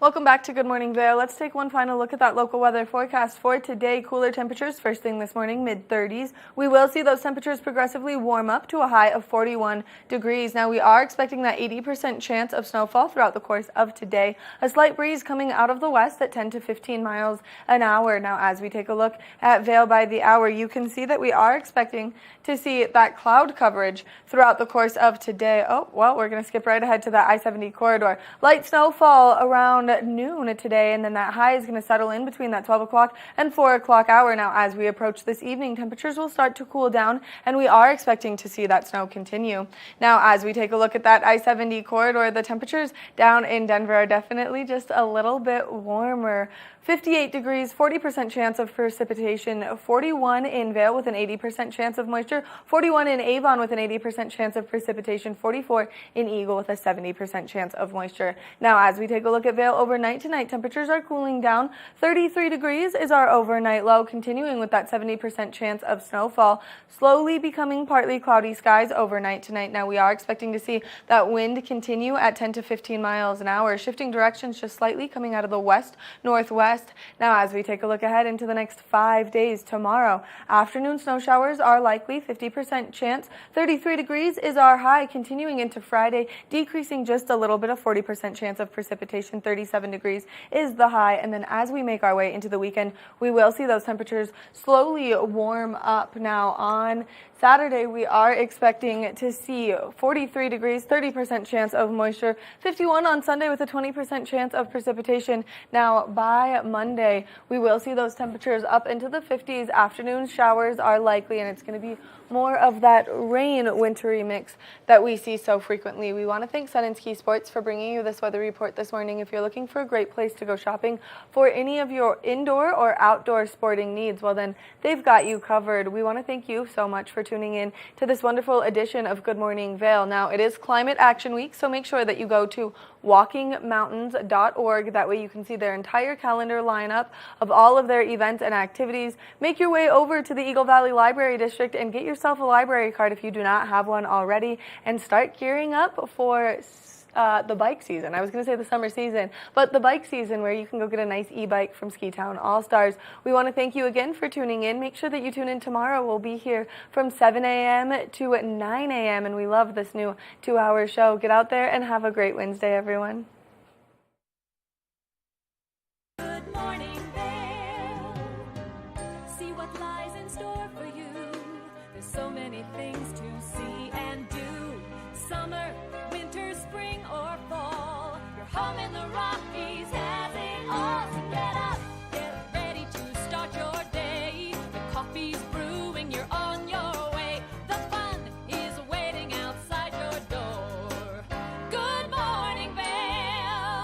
Welcome back to Good Morning Vail. Let's take one final look at that local weather forecast for today. Cooler temperatures first thing this morning, mid-30s. We will see those temperatures progressively warm up to a high of 41 degrees. Now we are expecting that 80% chance of snowfall throughout the course of today. A slight breeze coming out of the west at 10 to 15 miles an hour. Now as we take a look at Vail by the hour, you can see that we are expecting to see that cloud coverage throughout the course of today. Oh, well, we're going to skip right ahead to that I-70 corridor. Light snowfall around noon today, and then that high is going to settle in between that 12 o'clock and 4 o'clock hour. Now, as we approach this evening, temperatures will start to cool down, and we are expecting to see that snow continue. Now, as we take a look at that I-70 corridor, the temperatures down in Denver are definitely just a little bit warmer. 58 degrees, 40% chance of precipitation, 41 in Vail with an 80% chance of moisture, 41 in Avon with an 80% chance of precipitation, 44 in Eagle with a 70% chance of moisture. Now, as we take a look at Vail overnight tonight, temperatures are cooling down. 33 degrees is our overnight low, continuing with that 70% chance of snowfall, slowly becoming partly cloudy skies overnight tonight. Now, we are expecting to see that wind continue at 10 to 15 miles an hour, shifting directions just slightly coming out of the west-northwest. Now, as we take a look ahead into the next 5 days, tomorrow, afternoon snow showers are likely, 50% chance. 33 degrees is our high, continuing into Friday, decreasing just a little bit, of 40% chance of precipitation. 37 degrees is the high. And then as we make our way into the weekend, we will see those temperatures slowly warm up. Now, on Saturday, we are expecting to see 43 degrees, 30% chance of moisture, 51 on Sunday with a 20% chance of precipitation. Now, by Monday, we will see those temperatures up into the 50s. Afternoon showers are likely, and it's going to be more of that rain wintry mix that we see so frequently. We want to thank Sun and Ski Sports for bringing you this weather report this morning. If you're looking for a great place to go shopping for any of your indoor or outdoor sporting needs, well then they've got you covered. We want to thank you so much for tuning in to this wonderful edition of Good Morning Vail. Now, it is Climate Action Week, so make sure that you go to walkingmountains.org. That way you can see their entire calendar lineup of all of their events and activities. Make your way over to the Eagle Valley Library District and get yourself a library card if you do not have one already, and start gearing up for the bike season. I was going to say the summer season, but the bike season, where you can go get a nice e-bike from Ski Town All-Stars. We want to thank you again for tuning in. Make sure that you tune in tomorrow. We'll be here from 7 a.m. to 9 a.m. and we love this new 2-hour show. Get out there and have a great Wednesday, everyone. Good morning, Vail. See what lies in store for you. There's so many things to see and do. Summer, winter, spring, or fall. Your home in the Rockies.